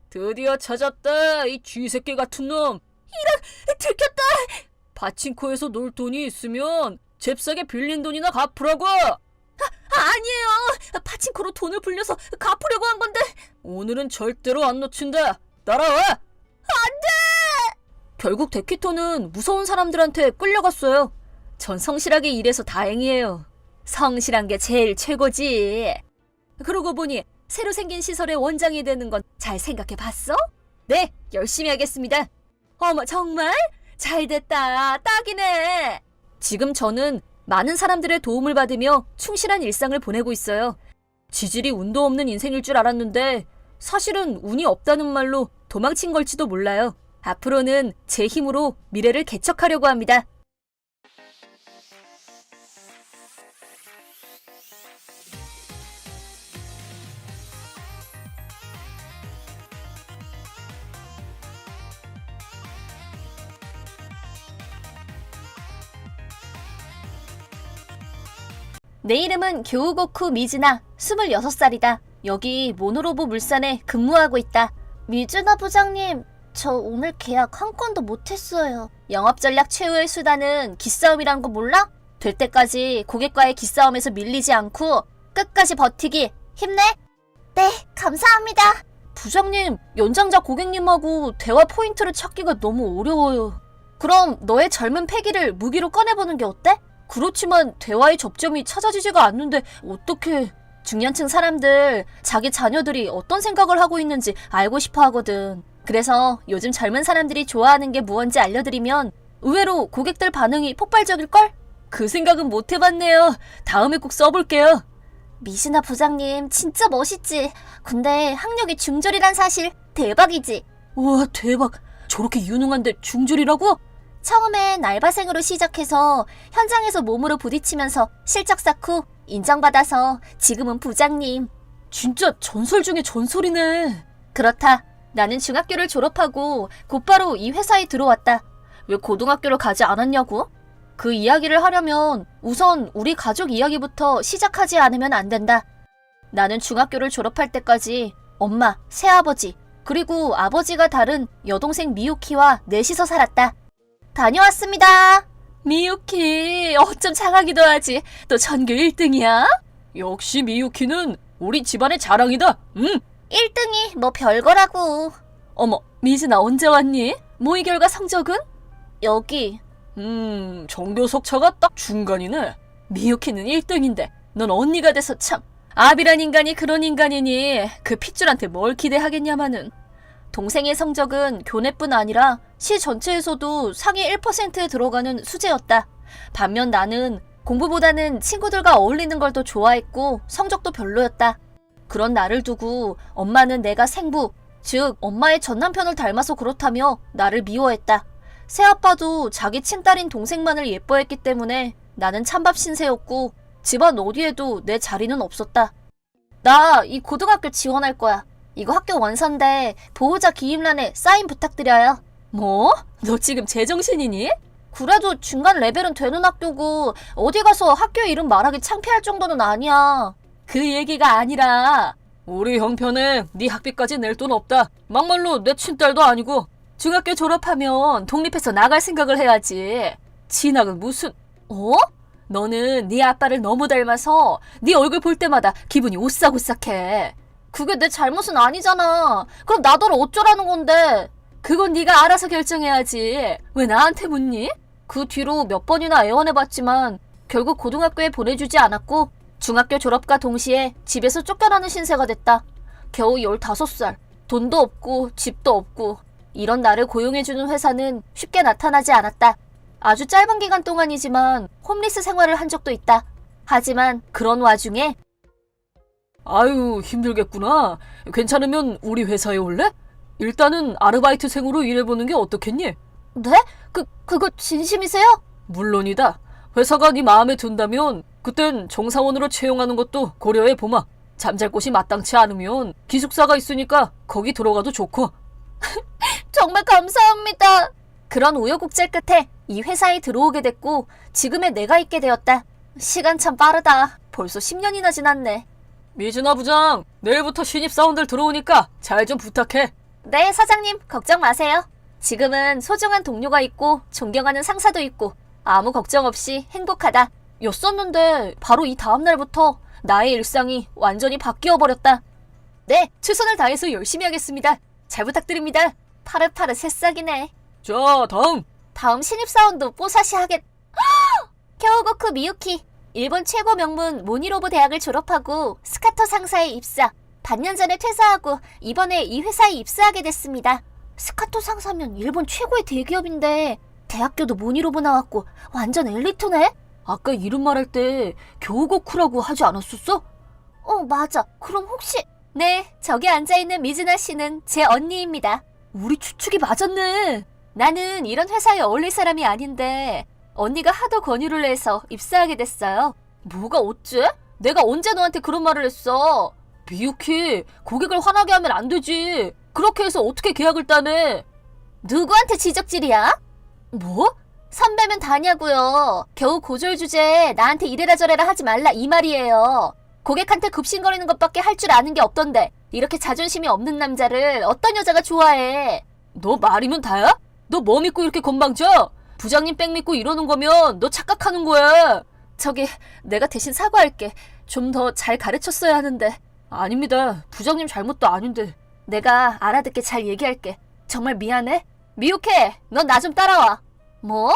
[SPEAKER 2] 드디어 찾았다, 이 쥐새끼 같은 놈. 이런, 들켰다! 파친코에서 놀 돈이 있으면 잽싸게 빌린 돈이나 갚으라고! 아니에요! 파친코로 돈을 불려서 갚으려고 한 건데! 오늘은 절대로 안 놓친다! 따라와! 안 돼! 결국 데키토는 무서운 사람들한테 끌려갔어요. 전 성실하게 일해서 다행이에요. 성실한 게 제일 최고지. 그러고 보니 새로 생긴 시설의 원장이 되는 건 잘 생각해 봤어? 네, 열심히 하겠습니다. 어머, 정말? 잘 됐다. 딱이네. 지금 저는 많은 사람들의 도움을 받으며 충실한 일상을 보내고 있어요. 지질이 운도 없는 인생일 줄 알았는데 사실은 운이 없다는 말로 도망친 걸지도 몰라요. 앞으로는 제 힘으로 미래를 개척하려고 합니다.
[SPEAKER 1] 내 이름은 교우고쿠 미즈나, 26살이다. 여기 모노로보 물산에 근무하고 있다. 미즈나 부장님, 저 오늘 계약 한 건도 못했어요. 영업전략 최후의 수단은 기싸움이란 거 몰라? 될 때까지 고객과의 기싸움에서 밀리지 않고 끝까지 버티기. 힘내!
[SPEAKER 3] 네, 감사합니다.
[SPEAKER 1] 부장님, 연장자 고객님하고 대화 포인트를 찾기가 너무 어려워요. 그럼 너의 젊은 패기를 무기로 꺼내보는 게 어때? 그렇지만 대화의 접점이 찾아지지가 않는데 어떻게... 중년층 사람들 자기 자녀들이 어떤 생각을 하고 있는지 알고 싶어 하거든. 그래서 요즘 젊은 사람들이 좋아하는 게 무언지 알려드리면 의외로 고객들 반응이 폭발적일걸? 그 생각은 못 해봤네요. 다음에 꼭 써볼게요.
[SPEAKER 3] 미즈나 부장님 진짜 멋있지. 근데 학력이 중졸이란 사실 대박이지.
[SPEAKER 1] 우와, 대박. 저렇게 유능한데 중졸이라고?
[SPEAKER 3] 처음엔 알바생으로 시작해서 현장에서 몸으로 부딪히면서 실적 쌓고 인정받아서 지금은 부장님.
[SPEAKER 1] 진짜 전설 중에 전설이네.
[SPEAKER 3] 그렇다.
[SPEAKER 1] 나는 중학교를 졸업하고 곧바로 이 회사에 들어왔다. 왜 고등학교를 가지 않았냐고? 그 이야기를 하려면 우선 우리 가족 이야기부터 시작하지 않으면 안 된다. 나는 중학교를 졸업할 때까지 엄마, 새아버지, 그리고 아버지가 다른 여동생 미유키와 넷이서 살았다.
[SPEAKER 3] 다녀왔습니다.
[SPEAKER 1] 미유키, 어쩜 장하기도 하지. 또 전교 1등이야?
[SPEAKER 2] 역시 미유키는 우리 집안의 자랑이다.
[SPEAKER 3] 1등이 뭐 별거라고.
[SPEAKER 1] 어머, 미즈나 언제 왔니? 모의 결과 성적은?
[SPEAKER 3] 여기.
[SPEAKER 2] 전교 석차가 딱 중간이네.
[SPEAKER 1] 미유키는 1등인데 넌 언니가 돼서 참. 아비란 인간이 그런 인간이니 그 핏줄한테 뭘 기대하겠냐마는. 동생의 성적은 교내뿐 아니라 시 전체에서도 상위 1%에 들어가는 수재였다. 반면 나는 공부보다는 친구들과 어울리는 걸 더 좋아했고 성적도 별로였다. 그런 나를 두고 엄마는 내가 생부, 즉 엄마의 전남편을 닮아서 그렇다며 나를 미워했다. 새아빠도 자기 친딸인 동생만을 예뻐했기 때문에 나는 찬밥 신세였고 집안 어디에도 내 자리는 없었다. 나 이 고등학교 지원할 거야. 이거 학교 원서인데 보호자 기입란에 사인 부탁드려요.
[SPEAKER 2] 뭐? 너 지금 제정신이니?
[SPEAKER 3] 그래도 중간 레벨은 되는 학교고 어디 가서 학교 이름 말하기 창피할 정도는 아니야.
[SPEAKER 2] 그 얘기가 아니라 우리 형편에 네 학비까지 낼 돈 없다. 막말로 내 친딸도 아니고 중학교 졸업하면 독립해서 나갈 생각을 해야지. 진학은 무슨... 너는 네 아빠를 너무 닮아서 네 얼굴 볼 때마다 기분이 오싹오싹해.
[SPEAKER 3] 그게 내 잘못은 아니잖아. 그럼 나더러 어쩌라는 건데.
[SPEAKER 2] 그건 네가 알아서 결정해야지. 왜 나한테 묻니?
[SPEAKER 3] 그 뒤로 몇 번이나 애원해봤지만 결국 고등학교에 보내주지 않았고 중학교 졸업과 동시에 집에서 쫓겨나는 신세가 됐다. 겨우 15살. 돈도 없고 집도 없고 이런 나를 고용해주는 회사는 쉽게 나타나지 않았다. 아주 짧은 기간 동안이지만 홈리스 생활을 한 적도 있다. 하지만 그런 와중에
[SPEAKER 2] 아유, 힘들겠구나. 괜찮으면 우리 회사에 올래? 일단은 아르바이트생으로 일해보는 게 어떻겠니?
[SPEAKER 3] 네? 그거 진심이세요?
[SPEAKER 2] 물론이다. 회사가 네 마음에 든다면 그땐 정사원으로 채용하는 것도 고려해보마. 잠잘 곳이 마땅치 않으면 기숙사가 있으니까 거기 들어가도 좋고.
[SPEAKER 3] 정말 감사합니다. 그런 우여곡절 끝에 이 회사에 들어오게 됐고 지금의 내가 있게 되었다. 시간 참 빠르다. 벌써 10년이나 지났네.
[SPEAKER 2] 미준아 부장, 내일부터 신입사원들 들어오니까 잘 좀 부탁해.
[SPEAKER 3] 네, 사장님. 걱정 마세요. 지금은 소중한 동료가 있고 존경하는 상사도 있고 아무 걱정 없이 행복하다. 였었는데 바로 이 다음 날부터 나의 일상이 완전히 바뀌어 버렸다. 네, 최선을 다해서 열심히 하겠습니다. 잘 부탁드립니다. 파릇파릇 새싹이네.
[SPEAKER 2] 자,
[SPEAKER 3] 다음 신입사원도 뽀사시 하겠... 겨우고쿠 미유키. 일본 최고 명문 모니로브 대학을 졸업하고 스카토 상사에 입사. 반년 전에 퇴사하고 이번에 이 회사에 입사하게 됐습니다. 스카토 상사면 일본 최고의 대기업인데 대학교도 모니로브 나왔고 완전 엘리트네?
[SPEAKER 2] 아까 이름 말할 때 교우고쿠라고 하지 않았었어?
[SPEAKER 3] 맞아. 그럼 혹시... 네, 저기 앉아있는 미즈나 씨는 제 언니입니다.
[SPEAKER 2] 우리 추측이 맞았네.
[SPEAKER 3] 나는 이런 회사에 어울릴 사람이 아닌데 언니가 하도 권유를 해서 입사하게 됐어요.
[SPEAKER 2] 뭐가 어째? 내가 언제 너한테 그런 말을 했어? 미유키, 고객을 화나게 하면 안 되지. 그렇게 해서 어떻게 계약을 따내?
[SPEAKER 3] 누구한테 지적질이야?
[SPEAKER 2] 뭐?
[SPEAKER 3] 선배면 다냐고요. 겨우 고졸 주제에 나한테 이래라 저래라 하지 말라 이 말이에요. 고객한테 급신거리는 것밖에 할 줄 아는 게 없던데 이렇게 자존심이 없는 남자를 어떤 여자가 좋아해?
[SPEAKER 2] 너 말이면 다야? 너 뭐 믿고 이렇게 건방져? 부장님 백 믿고 이러는 거면 너 착각하는 거야.
[SPEAKER 3] 저기 내가 대신 사과할게. 좀 더 잘 가르쳤어야 하는데.
[SPEAKER 2] 아닙니다. 부장님 잘못도 아닌데.
[SPEAKER 3] 내가 알아듣게 잘 얘기할게. 정말 미안해. 미유케, 넌 나 좀 따라와. 뭐?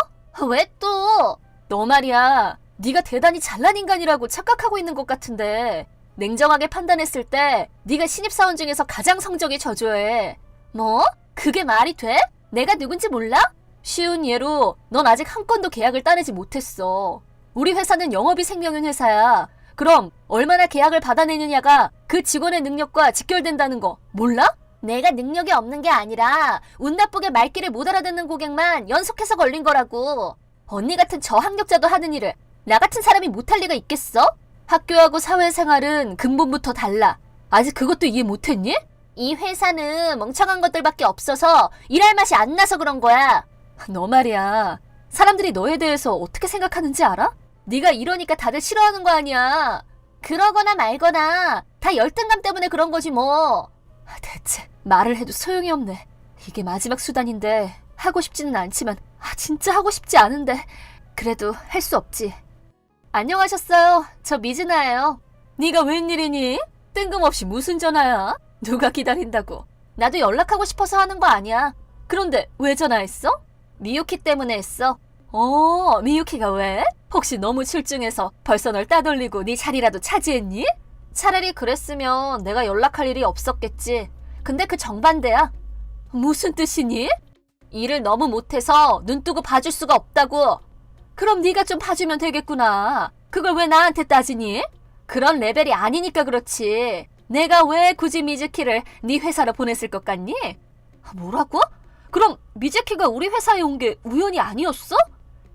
[SPEAKER 3] 왜 또?
[SPEAKER 2] 너 말이야. 네가 대단히 잘난 인간이라고 착각하고 있는 것 같은데 냉정하게 판단했을 때 네가 신입사원 중에서 가장 성적이 저조해.
[SPEAKER 3] 뭐? 그게 말이 돼? 내가 누군지 몰라?
[SPEAKER 2] 쉬운 예로 넌 아직 한 건도 계약을 따내지 못했어. 우리 회사는 영업이 생명인 회사야. 그럼 얼마나 계약을 받아내느냐가 그 직원의 능력과 직결된다는 거 몰라?
[SPEAKER 3] 내가 능력이 없는 게 아니라 운 나쁘게 말귀를 못 알아듣는 고객만 연속해서 걸린 거라고. 언니 같은 저학력자도 하는 일을 나 같은 사람이 못할 리가 있겠어?
[SPEAKER 2] 학교하고 사회생활은 근본부터 달라. 아직 그것도 이해 못했니?
[SPEAKER 3] 이 회사는 멍청한 것들밖에 없어서 일할 맛이 안 나서 그런 거야.
[SPEAKER 2] 너 말이야. 사람들이 너에 대해서 어떻게 생각하는지 알아? 네가 이러니까 다들 싫어하는 거 아니야.
[SPEAKER 3] 그러거나 말거나 다 열등감 때문에 그런 거지 뭐.
[SPEAKER 2] 대체 말을 해도 소용이 없네. 이게 마지막 수단인데 하고 싶지는 않지만 진짜 하고 싶지 않은데 그래도 할 수 없지.
[SPEAKER 3] 안녕하셨어요. 저 미즈나예요.
[SPEAKER 2] 네가 웬일이니? 뜬금없이 무슨 전화야? 누가 기다린다고?
[SPEAKER 3] 나도 연락하고 싶어서 하는 거 아니야.
[SPEAKER 2] 그런데 왜 전화했어?
[SPEAKER 3] 미유키 때문에 했어.
[SPEAKER 2] 미유키가 왜? 혹시 너무 출중해서 벌써 널 따돌리고 네 자리라도 차지했니?
[SPEAKER 3] 차라리 그랬으면 내가 연락할 일이 없었겠지. 근데 그 정반대야.
[SPEAKER 2] 무슨 뜻이니?
[SPEAKER 3] 일을 너무 못해서 눈 뜨고 봐줄 수가 없다고.
[SPEAKER 2] 그럼 네가 좀 봐주면 되겠구나. 그걸 왜 나한테 따지니?
[SPEAKER 3] 그런 레벨이 아니니까 그렇지.
[SPEAKER 2] 내가 왜 굳이 미즈키를 네 회사로 보냈을 것 같니?
[SPEAKER 3] 뭐라고?
[SPEAKER 2] 그럼 미즈키가 우리 회사에 온 게 우연이 아니었어?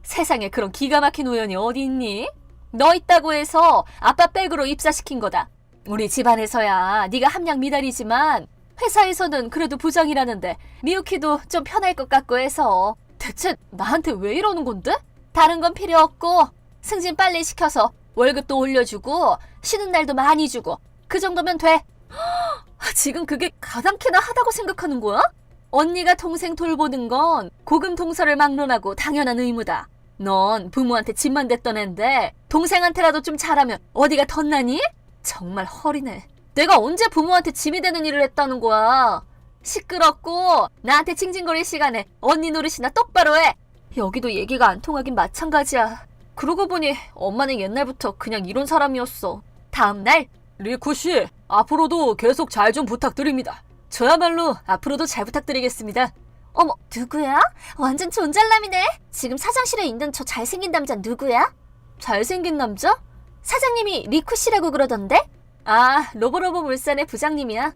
[SPEAKER 2] 세상에 그런 기가 막힌 우연이 어디 있니? 너 있다고 해서 아빠 백으로 입사시킨 거다. 우리 집안에서야 네가 함량 미달이지만 회사에서는 그래도 부장이라는데 미유키도 좀 편할 것 같고 해서
[SPEAKER 3] 대체 나한테 왜 이러는 건데? 다른 건 필요 없고 승진 빨리 시켜서 월급도 올려주고 쉬는 날도 많이 주고 그 정도면 돼. 지금 그게 가당키나 하다고 생각하는 거야? 언니가 동생 돌보는 건 고금동서를 막론하고 당연한 의무다. 넌 부모한테 집만 댔던 앤데 동생한테라도 좀 잘하면 어디가 덧나니? 정말 허리네. 내가 언제 부모한테 짐이 되는 일을 했다는 거야. 시끄럽고 나한테 징징거릴 시간에 언니 노릇이나 똑바로 해. 여기도 얘기가 안 통하긴 마찬가지야. 그러고 보니 엄마는 옛날부터 그냥 이런 사람이었어. 다음 날
[SPEAKER 2] 리쿠씨, 앞으로도 계속 잘 좀 부탁드립니다.
[SPEAKER 3] 저야말로 앞으로도 잘 부탁드리겠습니다. 어머, 누구야? 완전 존잘남이네. 지금 사장실에 있는 저 잘생긴 남자 누구야? 잘생긴 남자? 사장님이 리쿠 씨라고 그러던데? 아, 로보로보 물산의 부장님이야.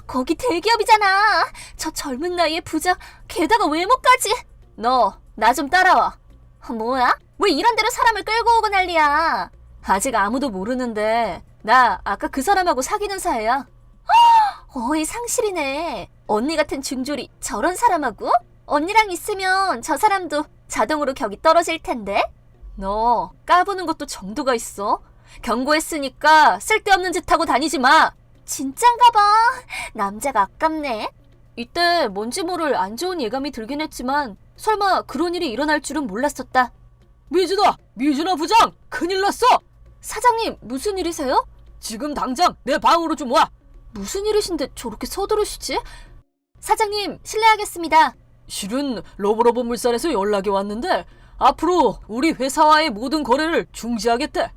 [SPEAKER 3] 거기 대기업이잖아. 저 젊은 나이에 부장, 게다가 외모까지. 너, 나 좀 따라와. 뭐야? 왜 이런 데로 사람을 끌고 오고 난리야? 아직 아무도 모르는데 나 아까 그 사람하고 사귀는 사이야. 어이, 상실이네. 언니 같은 중졸이 저런 사람하고? 언니랑 있으면 저 사람도 자동으로 격이 떨어질 텐데? 너 까부는 것도 정도가 있어. 경고했으니까 쓸데없는 짓 하고 다니지 마. 진짠가 봐. 남자가 아깝네. 이때 뭔지 모를 안 좋은 예감이 들긴 했지만 설마 그런 일이 일어날 줄은 몰랐었다.
[SPEAKER 2] 미준아 부장! 큰일 났어!
[SPEAKER 3] 사장님, 무슨 일이세요?
[SPEAKER 2] 지금 당장 내 방으로 좀 와!
[SPEAKER 3] 무슨 일이신데 저렇게 서두르시지? 사장님, 실례하겠습니다.
[SPEAKER 2] 실은 로보로보 물산에서 연락이 왔는데 앞으로 우리 회사와의 모든 거래를 중지하겠대.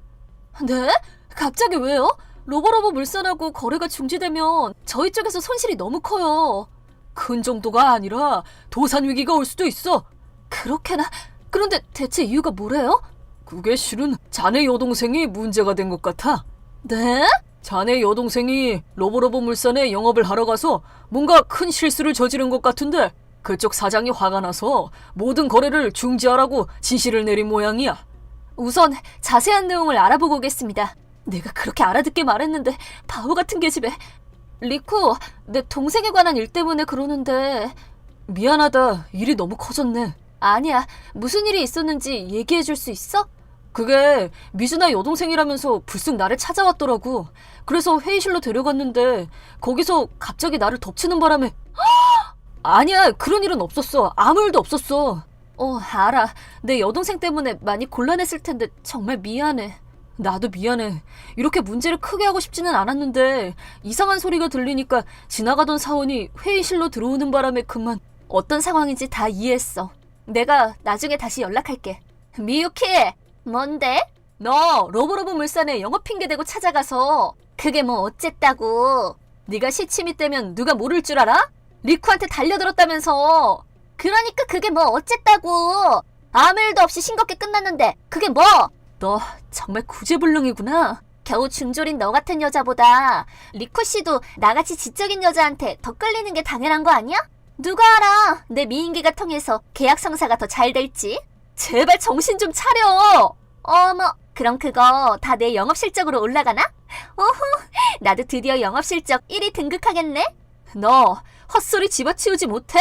[SPEAKER 3] 네? 갑자기 왜요? 로보로보 물산하고 거래가 중지되면 저희 쪽에서 손실이 너무 커요.
[SPEAKER 2] 큰 정도가 아니라 도산 위기가 올 수도 있어.
[SPEAKER 3] 그렇게나? 그런데 대체 이유가 뭐래요?
[SPEAKER 2] 그게 실은 자네 여동생이 문제가 된 것 같아.
[SPEAKER 3] 네?
[SPEAKER 2] 자네 여동생이 로보로보 물산에 영업을 하러 가서 뭔가 큰 실수를 저지른 것 같은데 그쪽 사장이 화가 나서 모든 거래를 중지하라고 지시를 내린 모양이야.
[SPEAKER 3] 우선 자세한 내용을 알아보고 오겠습니다. 내가 그렇게 알아듣게 말했는데 바보 같은 계집애. 리쿠, 내 동생에 관한 일 때문에 그러는데.
[SPEAKER 2] 미안하다. 일이 너무 커졌네.
[SPEAKER 3] 아니야. 무슨 일이 있었는지 얘기해 줄 수 있어?
[SPEAKER 2] 그게 미즈나 여동생이라면서 불쑥 나를 찾아왔더라고. 그래서 회의실로 데려갔는데 거기서 갑자기 나를 덮치는 바람에 아니야, 그런 일은 없었어. 아무 일도 없었어.
[SPEAKER 3] 알아. 내 여동생 때문에 많이 곤란했을 텐데 정말 미안해.
[SPEAKER 2] 나도 미안해. 이렇게 문제를 크게 하고 싶지는 않았는데 이상한 소리가 들리니까 지나가던 사원이 회의실로 들어오는 바람에 그만.
[SPEAKER 3] 어떤 상황인지 다 이해했어. 내가 나중에 다시 연락할게. 미유키! 뭔데? 너 로보로보 물산에 영업 핑계 대고 찾아가서 그게 뭐 어쨌다고. 네가 시치미 때면 누가 모를 줄 알아? 리쿠한테 달려들었다면서. 그러니까 그게 뭐 어쨌다고. 아무 일도 없이 싱겁게 끝났는데 그게 뭐? 너 정말 구제불능이구나. 겨우 중졸인 너 같은 여자보다 리쿠 씨도 나같이 지적인 여자한테 더 끌리는 게 당연한 거 아니야? 누가 알아. 내 미인기가 통해서 계약 성사가 더 잘 될지. 제발 정신 좀 차려. 어머, 그럼 그거 다 내 영업 실적으로 올라가나? 오호, 나도 드디어 영업 실적 1위 등극하겠네. 너 헛소리 집어치우지 못해?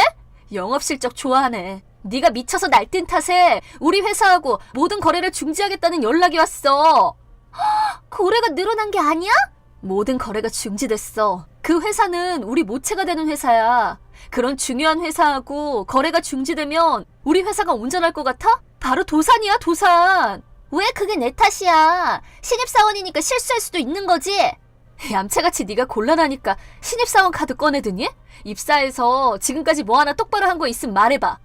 [SPEAKER 3] 영업 실적 좋아하네. 네가 미쳐서 날뛴 탓에 우리 회사하고 모든 거래를 중지하겠다는 연락이 왔어. 거래가 늘어난 게 아니야? 모든 거래가 중지됐어. 그 회사는 우리 모체가 되는 회사야. 그런 중요한 회사하고 거래가 중지되면 우리 회사가 온전할 것 같아? 바로 도산이야, 도산. 왜 그게 내 탓이야. 신입사원이니까 실수할 수도 있는 거지. 얌체같이 네가 곤란하니까 신입사원 카드 꺼내드니? 입사해서 지금까지 뭐 하나 똑바로 한 거 있으면 말해봐.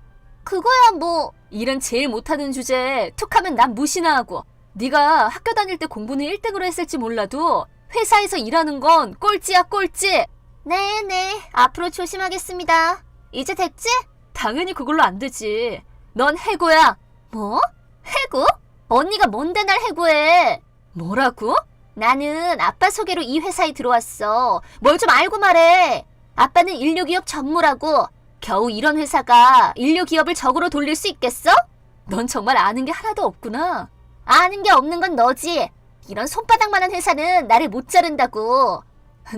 [SPEAKER 3] 그거야 뭐. 일은 제일 못하는 주제에 툭하면 난 무시나 하고. 네가 학교 다닐 때 공부는 1등으로 했을지 몰라도 회사에서 일하는 건 꼴찌야, 꼴찌. 네네, 앞으로 조심하겠습니다. 이제 됐지? 당연히 그걸로 안 되지. 넌 해고야. 뭐? 해고? 언니가 뭔데 날 해고해? 뭐라고? 나는 아빠 소개로 이 회사에 들어왔어. 뭘 좀 알고 말해. 아빠는 인류기업 전무라고. 겨우 이런 회사가 인류기업을 적으로 돌릴 수 있겠어? 넌 정말 아는 게 하나도 없구나. 아는 게 없는 건 너지. 이런 손바닥만한 회사는 나를 못 자른다고.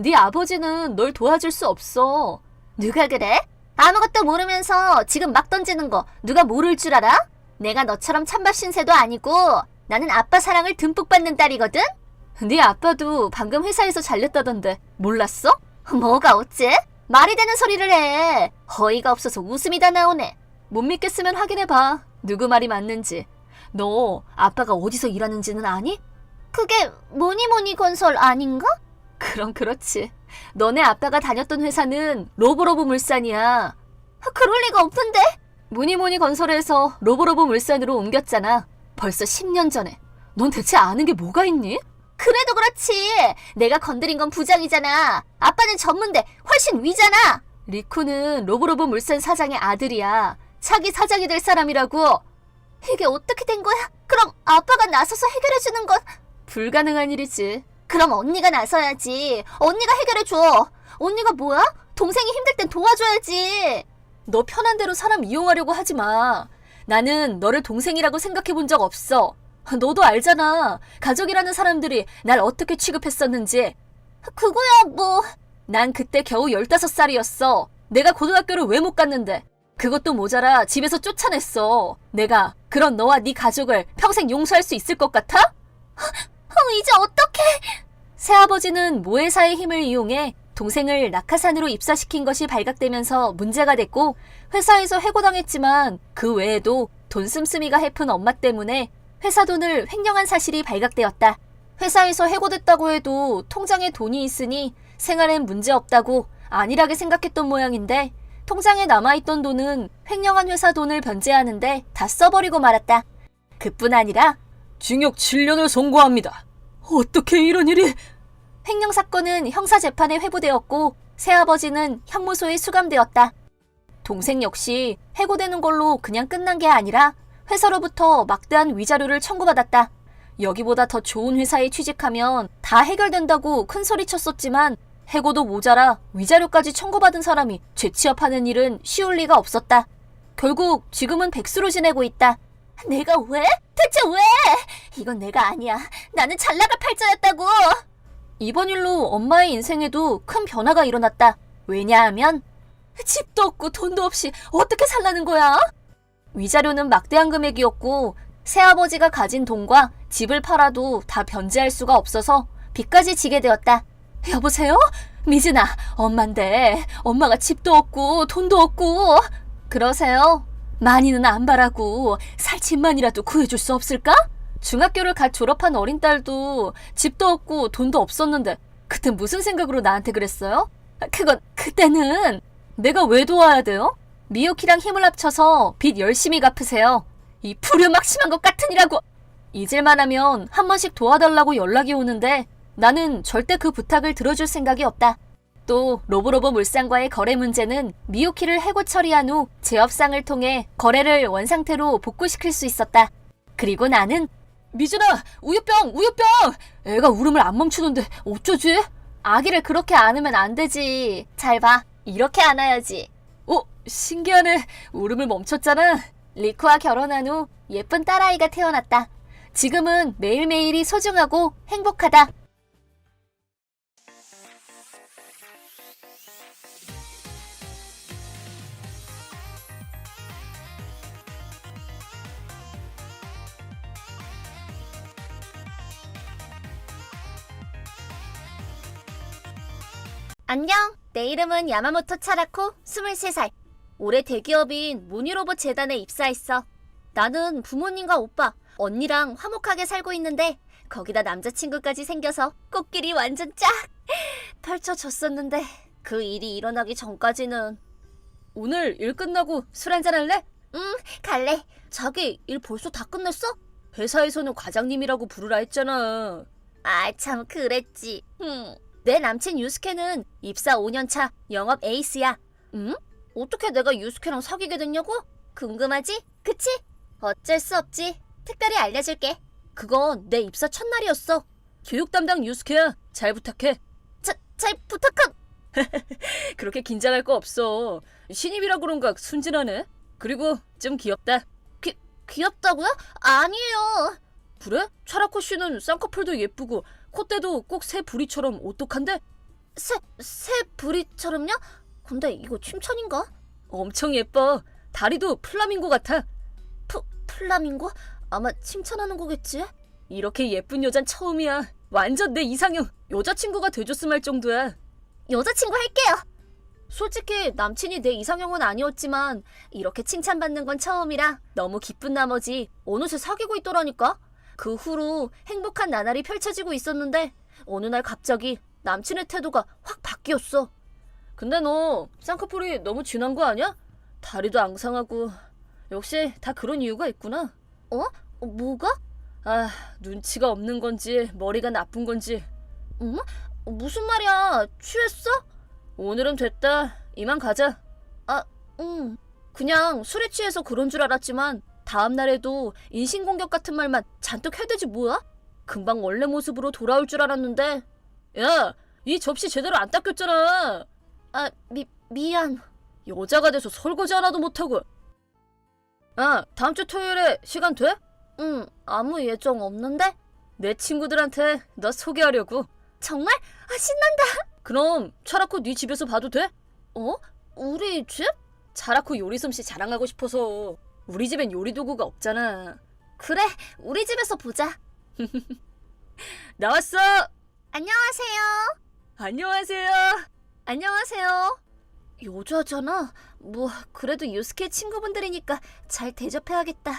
[SPEAKER 3] 네 아버지는 널 도와줄 수 없어. 누가 그래? 아무것도 모르면서 지금 막 던지는 거 누가 모를 줄 알아? 내가 너처럼 찬밥 신세도 아니고 나는 아빠 사랑을 듬뿍 받는 딸이거든? 네 아빠도 방금 회사에서 잘렸다던데 몰랐어? 뭐가 어째? 말이 되는 소리를 해. 어이가 없어서 웃음이 다 나오네. 못 믿겠으면 확인해봐. 누구 말이 맞는지. 너 아빠가 어디서 일하는지는 아니? 그게 뭐니뭐니 건설 아닌가? 그럼 그렇지. 너네 아빠가 다녔던 회사는 로보로보 물산이야. 그럴 리가 없는데? 뭐니뭐니 건설에서 로보로보 물산으로 옮겼잖아. 벌써 10년 전에. 넌 대체 아는 게 뭐가 있니? 그래도 그렇지. 내가 건드린 건 부장이잖아. 아빠는 전문대 훨씬 위잖아. 리쿠는 로보로보 물산 사장의 아들이야. 차기 사장이 될 사람이라고. 이게 어떻게 된 거야? 그럼 아빠가 나서서 해결해주는 건 불가능한 일이지. 그럼 언니가 나서야지. 언니가 해결해줘. 언니가 뭐야? 동생이 힘들 땐 도와줘야지. 너 편한 대로 사람 이용하려고 하지 마. 나는 너를 동생이라고 생각해 본 적 없어. 너도 알잖아. 가족이라는 사람들이 날 어떻게 취급했었는지. 그거야 뭐. 난 그때 겨우 15살이었어. 내가 고등학교를 왜 못 갔는데. 그것도 모자라 집에서 쫓아냈어. 내가 그런 너와 네 가족을 평생 용서할 수 있을 것 같아? 이제 어떡해? 새아버지는 모회사의 힘을 이용해 동생을 낙하산으로 입사시킨 것이 발각되면서 문제가 됐고 회사에서 해고당했지만 그 외에도 돈 씀씀이가 해픈 엄마 때문에 회사 돈을 횡령한 사실이 발각되었다. 회사에서 해고됐다고 해도 통장에 돈이 있으니 생활엔 문제없다고 안일하게 생각했던 모양인데 통장에 남아있던 돈은 횡령한 회사 돈을 변제하는데 다 써버리고 말았다. 그뿐 아니라
[SPEAKER 2] 징역 7년을 선고합니다. 어떻게 이런 일이...
[SPEAKER 3] 횡령 사건은 형사재판에 회부되었고 새아버지는 형무소에 수감되었다. 동생 역시 해고되는 걸로 그냥 끝난 게 아니라 회사로부터 막대한 위자료를 청구받았다. 여기보다 더 좋은 회사에 취직하면 다 해결된다고 큰 소리쳤었지만 해고도 모자라 위자료까지 청구받은 사람이 재취업하는 일은 쉬울 리가 없었다. 결국 지금은 백수로 지내고 있다. 내가 왜? 대체 왜? 이건 내가 아니야. 나는 잘 나갈 팔자였다고. 이번 일로 엄마의 인생에도 큰 변화가 일어났다. 왜냐하면 집도 없고 돈도 없이 어떻게 살라는 거야? 위자료는 막대한 금액이었고 새아버지가 가진 돈과 집을 팔아도 다 변제할 수가 없어서 빚까지 지게 되었다. 여보세요? 미진아, 엄만데 엄마가 집도 없고 돈도 없고. 그러세요? 많이는 안 바라고 살 집만이라도 구해줄 수 없을까? 중학교를 갓 졸업한 어린 딸도 집도 없고 돈도 없었는데 그때 무슨 생각으로 나한테 그랬어요? 그건 그때는 내가 왜 도와야 돼요? 미유키랑 힘을 합쳐서 빚 열심히 갚으세요. 이 불효막심한 것 같으니라고. 잊을만 하면 한 번씩 도와달라고 연락이 오는데 나는 절대 그 부탁을 들어줄 생각이 없다. 또 로보로보 물산과의 거래 문제는 미유키를 해고 처리한 후 재업상을 통해 거래를 원상태로 복구시킬 수 있었다. 그리고 나는 미준아, 우유병! 애가 울음을 안 멈추는데 어쩌지? 아기를 그렇게 안으면 안 되지. 잘 봐. 이렇게 안아야지. 신기하네. 울음을 멈췄잖아. 리쿠와 결혼한 후 예쁜 딸아이가 태어났다. 지금은 매일매일이 소중하고 행복하다. 안녕. 내 이름은 야마모토 차라코 23살. 올해 대기업인 모니로봇 재단에 입사했어. 나는 부모님과 오빠, 언니랑 화목하게 살고 있는데 거기다 남자친구까지 생겨서 꽃길이 완전 쫙 펼쳐졌었는데 그 일이 일어나기 전까지는.
[SPEAKER 2] 오늘 일 끝나고 술 한잔 할래?
[SPEAKER 3] 갈래.
[SPEAKER 1] 자기 일 벌써 다 끝냈어?
[SPEAKER 2] 회사에서는 과장님이라고 부르라 했잖아.
[SPEAKER 1] 아, 참 그랬지. 내 남친 유스케는 입사 5년차 영업 에이스야. 어떻게 내가 유스케랑 사귀게 됐냐고? 궁금하지? 그치? 어쩔 수 없지. 특별히 알려줄게. 그건 내 입사 첫날이었어.
[SPEAKER 2] 교육 담당 유스케야. 잘 부탁해.
[SPEAKER 1] 잘 부탁한.
[SPEAKER 2] 그렇게 긴장할 거 없어. 신입이라 그런가 순진하네. 그리고 좀 귀엽다.
[SPEAKER 1] 귀엽다고요? 아니에요.
[SPEAKER 2] 그래? 차라코 씨는 쌍꺼풀도 예쁘고 콧대도 꼭 새 부리처럼 오똑한데?
[SPEAKER 1] 새 부리처럼요? 근데 이거 칭찬인가?
[SPEAKER 2] 엄청 예뻐. 다리도 플라밍고 같아.
[SPEAKER 1] 플라밍고? 아마 칭찬하는 거겠지?
[SPEAKER 2] 이렇게 예쁜 여잔 처음이야. 완전 내 이상형. 여자친구가 돼줬음 할 정도야.
[SPEAKER 1] 여자친구 할게요. 솔직히 남친이 내 이상형은 아니었지만 이렇게 칭찬받는 건 처음이라 너무 기쁜 나머지 어느새 사귀고 있더라니까. 그 후로 행복한 나날이 펼쳐지고 있었는데 어느 날 갑자기 남친의 태도가 확 바뀌었어.
[SPEAKER 2] 근데 너 쌍꺼풀이 너무 진한 거 아니야? 다리도 앙상하고. 역시 다 그런 이유가 있구나.
[SPEAKER 1] 뭐가?
[SPEAKER 2] 아, 눈치가 없는 건지 머리가 나쁜 건지.
[SPEAKER 1] 응? 무슨 말이야? 취했어?
[SPEAKER 2] 오늘은 됐다. 이만 가자.
[SPEAKER 1] 응. 그냥 술에 취해서 그런 줄 알았지만 다음 날에도 인신공격 같은 말만 잔뜩 해대지 뭐야? 금방 원래 모습으로 돌아올 줄 알았는데.
[SPEAKER 2] 야, 이 접시 제대로 안 닦였잖아.
[SPEAKER 1] 미안.
[SPEAKER 2] 여자가 돼서 설거지 하나도 못하고. 다음 주 토요일에 시간 돼?
[SPEAKER 1] 응, 아무 예정 없는데?
[SPEAKER 2] 내 친구들한테 너 소개하려고.
[SPEAKER 1] 정말? 신난다.
[SPEAKER 2] 그럼 차라코 네 집에서 봐도 돼?
[SPEAKER 1] 우리 집?
[SPEAKER 2] 차라코 요리 솜씨 자랑하고 싶어서. 우리 집엔 요리 도구가 없잖아.
[SPEAKER 1] 그래, 우리 집에서 보자.
[SPEAKER 2] 나왔어.
[SPEAKER 1] 안녕하세요.
[SPEAKER 2] 안녕하세요.
[SPEAKER 1] 안녕하세요. 여자잖아. 뭐 그래도 유스케 친구분들이니까 잘 대접해야겠다.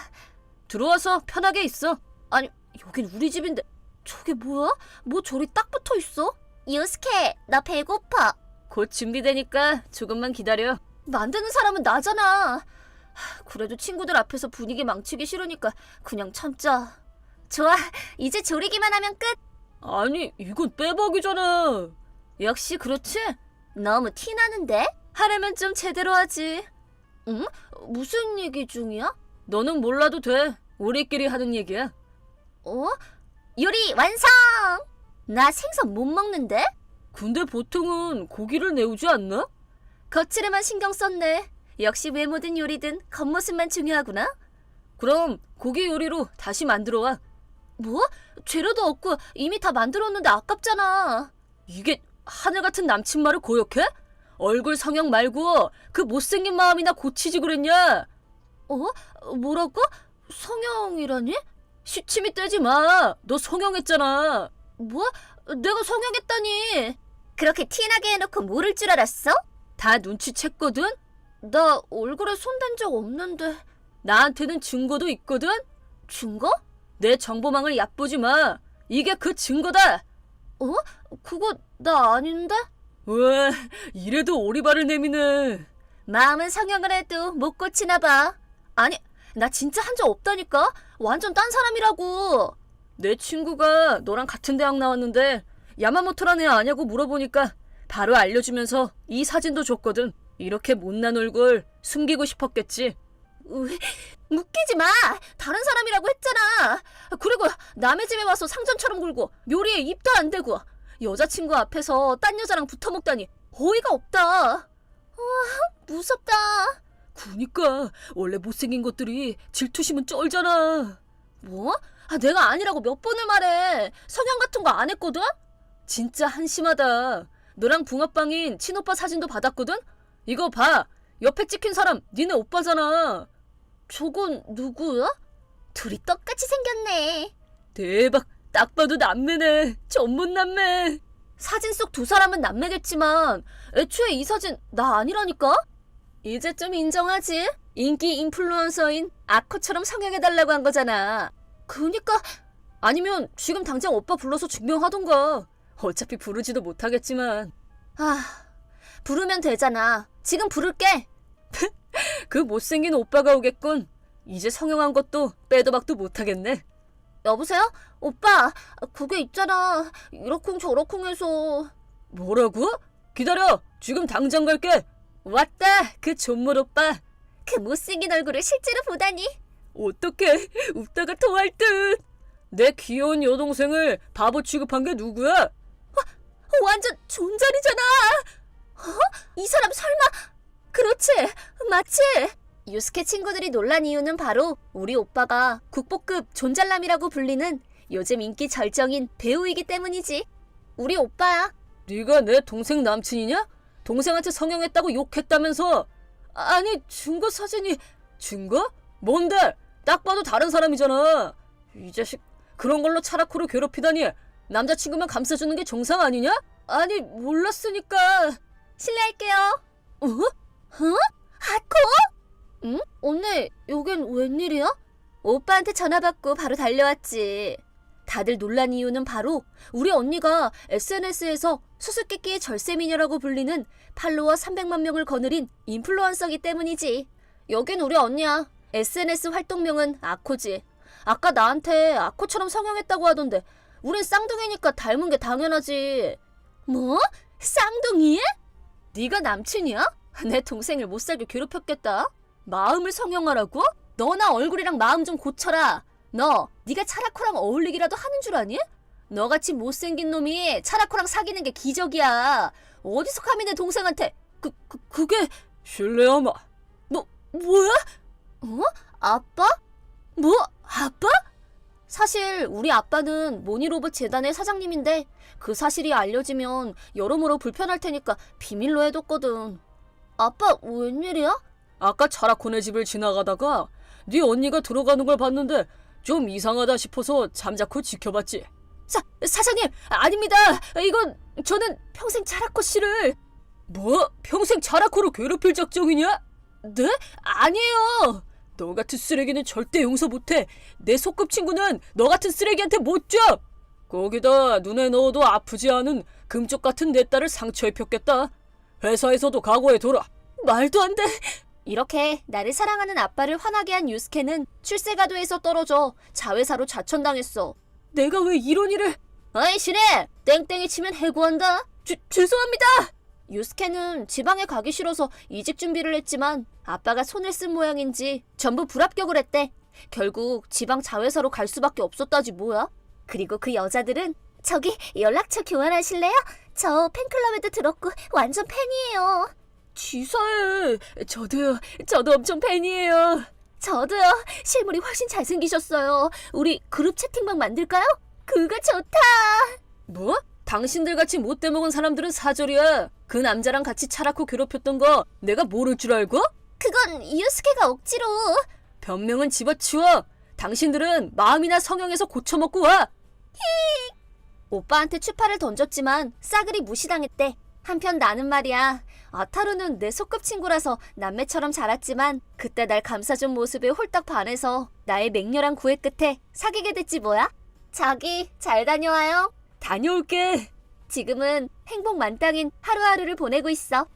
[SPEAKER 2] 들어와서 편하게 있어.
[SPEAKER 1] 아니, 여긴 우리 집인데 저게 뭐야? 뭐 저리 딱 붙어있어? 유스케, 나 배고파.
[SPEAKER 2] 곧 준비되니까 조금만 기다려.
[SPEAKER 1] 만드는 사람은 나잖아. 그래도 친구들 앞에서 분위기 망치기 싫으니까 그냥 참자. 좋아, 이제 조리기만 하면 끝.
[SPEAKER 2] 아니, 이건 빼박이잖아.
[SPEAKER 1] 역시 그렇지? 너무 티나는데? 하려면 좀 제대로 하지. 응? 무슨 얘기 중이야?
[SPEAKER 2] 너는 몰라도 돼. 우리끼리 하는 얘기야.
[SPEAKER 1] 요리 완성! 나 생선 못 먹는데?
[SPEAKER 2] 근데 보통은 고기를 내오지 않나?
[SPEAKER 1] 거칠에만 신경 썼네. 역시 외모든 요리든 겉모습만 중요하구나.
[SPEAKER 2] 그럼 고기 요리로 다시 만들어 와.
[SPEAKER 1] 뭐? 재료도 없고 이미 다 만들었는데 아깝잖아.
[SPEAKER 2] 이게 하늘 같은 남친 말을 고역해? 얼굴 성형 말고 그 못생긴 마음이나 고치지 그랬냐?
[SPEAKER 1] 뭐라고? 성형이라니?
[SPEAKER 2] 시침이 떼지 마. 너 성형했잖아.
[SPEAKER 1] 뭐? 내가 성형했다니. 그렇게 티나게 해놓고 모를 줄 알았어?
[SPEAKER 2] 다 눈치챘거든?
[SPEAKER 1] 나 얼굴에 손댄 적 없는데.
[SPEAKER 2] 나한테는 증거도 있거든?
[SPEAKER 1] 증거?
[SPEAKER 2] 내 정보망을 얕보지 마. 이게 그 증거다.
[SPEAKER 1] 그거 나 아닌데?
[SPEAKER 2] 왜 이래도 오리발을 내미네.
[SPEAKER 1] 마음은 성형을 해도 못 고치나 봐. 아니, 나 진짜 한 적 없다니까? 완전 딴 사람이라고.
[SPEAKER 2] 내 친구가 너랑 같은 대학 나왔는데 야마모토라는 애 아냐고 물어보니까 바로 알려주면서 이 사진도 줬거든. 이렇게 못난 얼굴 숨기고 싶었겠지.
[SPEAKER 1] 웃기지 마. 다른 사람이라고 했잖아. 그리고 남의 집에 와서 상전처럼 굴고 요리에 입도 안 대고 여자친구 앞에서 딴 여자랑 붙어먹다니 어이가 없다. 와, 무섭다.
[SPEAKER 2] 그니까 원래 못생긴 것들이 질투심은 쩔잖아.
[SPEAKER 1] 뭐? 내가 아니라고 몇 번을 말해. 성형 같은 거 안 했거든?
[SPEAKER 2] 진짜 한심하다. 너랑 붕어빵인 친오빠 사진도 받았거든? 이거 봐. 옆에 찍힌 사람 니네 오빠잖아.
[SPEAKER 1] 저건 누구야? 둘이 똑같이 생겼네.
[SPEAKER 2] 대박. 딱 봐도 남매네. 전문 남매.
[SPEAKER 1] 사진 속 두 사람은 남매겠지만 애초에 이 사진 나 아니라니까?
[SPEAKER 2] 이제 좀 인정하지? 인기 인플루언서인 아코처럼 성형해달라고 한 거잖아.
[SPEAKER 1] 그니까.
[SPEAKER 2] 아니면 지금 당장 오빠 불러서 증명하던가. 어차피 부르지도 못하겠지만.
[SPEAKER 1] 부르면 되잖아. 지금 부를게.
[SPEAKER 2] 그 못생긴 오빠가 오겠군. 이제 성형한 것도 빼도 박도 못하겠네.
[SPEAKER 1] 여보세요? 오빠, 그게 있잖아. 이러쿵 저러쿵 해서.
[SPEAKER 2] 뭐라고? 기다려. 지금 당장 갈게. 왔다. 그 존물 오빠.
[SPEAKER 1] 그 못생긴 얼굴을 실제로 보다니.
[SPEAKER 2] 어떡해. 웃다가 토할 듯. 내 귀여운 여동생을 바보 취급한 게 누구야?
[SPEAKER 1] 완전 존잘이잖아. 이 사람 설마. 그렇지, 맞지? 유스케 친구들이 놀란 이유는 바로 우리 오빠가 국보급 존잘남이라고 불리는 요즘 인기 절정인 배우이기 때문이지. 우리 오빠야.
[SPEAKER 2] 네가 내 동생 남친이냐? 동생한테 성형했다고 욕했다면서. 아니, 증거 사진이... 증거? 뭔데? 딱 봐도 다른 사람이잖아. 이 자식, 그런 걸로 차라코를 괴롭히다니. 남자친구만 감싸주는 게 정상 아니냐? 아니, 몰랐으니까.
[SPEAKER 1] 실례할게요.
[SPEAKER 2] 어?
[SPEAKER 1] 하코? 응? 언니, 여긴 웬일이야? 오빠한테 전화 받고 바로 달려왔지. 다들 놀란 이유는 바로 우리 언니가 SNS에서 수수께끼의 절세미녀라고 불리는 팔로워 300만 명을 거느린 인플루언서기 때문이지. 여긴 우리 언니야. SNS 활동명은 아코지. 아까 나한테 아코처럼 성형했다고 하던데 우린 쌍둥이니까 닮은 게 당연하지. 뭐? 쌍둥이? 네가 남친이야? 내 동생을 못살게 괴롭혔겠다. 마음을 성형하라고? 너나 얼굴이랑 마음 좀 고쳐라. 너 네가 차라코랑 어울리기라도 하는 줄 아니? 너같이 못생긴 놈이 차라코랑 사귀는 게 기적이야. 어디서 감히 내 동생한테 그게
[SPEAKER 2] 실례하마.
[SPEAKER 1] 뭐야? 어? 아빠? 뭐? 아빠? 사실 우리 아빠는 모니로봇 재단의 사장님인데 그 사실이 알려지면 여러모로 불편할 테니까 비밀로 해뒀거든. 아빠 웬일이야?
[SPEAKER 2] 아까 차라코네 집을 지나가다가 네 언니가 들어가는 걸 봤는데 좀 이상하다 싶어서 잠자코 지켜봤지.
[SPEAKER 1] 사장님 아닙니다. 이건 저는 평생 차라코 씨를.
[SPEAKER 2] 뭐? 평생 차라코를 괴롭힐 작정이냐?
[SPEAKER 1] 네? 아니에요.
[SPEAKER 2] 너 같은 쓰레기는 절대 용서 못해. 내 소꿉친구는 너 같은 쓰레기한테 못 줘. 거기다 눈에 넣어도 아프지 않은 금쪽 같은 내 딸을 상처 입혔겠다. 회사에서도 각오해둬라.
[SPEAKER 1] 말도 안 돼. 이렇게 나를 사랑하는 아빠를 화나게 한 유스케는 출세가도에서 떨어져 자회사로 자천당했어.
[SPEAKER 2] 내가 왜 이런 일을...
[SPEAKER 1] 어이 신혜! 땡땡이 치면 해고한다. 죄송합니다. 유스케는 지방에 가기 싫어서 이직 준비를 했지만 아빠가 손을 쓴 모양인지 전부 불합격을 했대. 결국 지방 자회사로 갈 수밖에 없었다지 뭐야. 그리고 그 여자들은 저기 연락처 교환하실래요? 저 팬클럽에도 들었고 완전 팬이에요.
[SPEAKER 2] 치사해. 저도 엄청 팬이에요.
[SPEAKER 1] 저도요. 실물이 훨씬 잘생기셨어요. 우리 그룹 채팅방 만들까요? 그거 좋다.
[SPEAKER 2] 뭐? 당신들같이 못돼 먹은 사람들은 사절이야. 그 남자랑 같이 차라코 괴롭혔던 거 내가 모를 줄 알고?
[SPEAKER 1] 그건 유스케가 억지로.
[SPEAKER 2] 변명은 집어치워. 당신들은 마음이나 성형에서 고쳐먹고 와.
[SPEAKER 1] 오빠한테 추파를 던졌지만 싸그리 무시당했대. 한편 나는 말이야. 아타루는 내 소꿉친구라서 남매처럼 자랐지만 그때 날 감싸준 모습에 홀딱 반해서 나의 맹렬한 구애 끝에 사귀게 됐지 뭐야. 자기 잘 다녀와요.
[SPEAKER 2] 다녀올게.
[SPEAKER 1] 지금은 행복 만땅인 하루하루를 보내고 있어.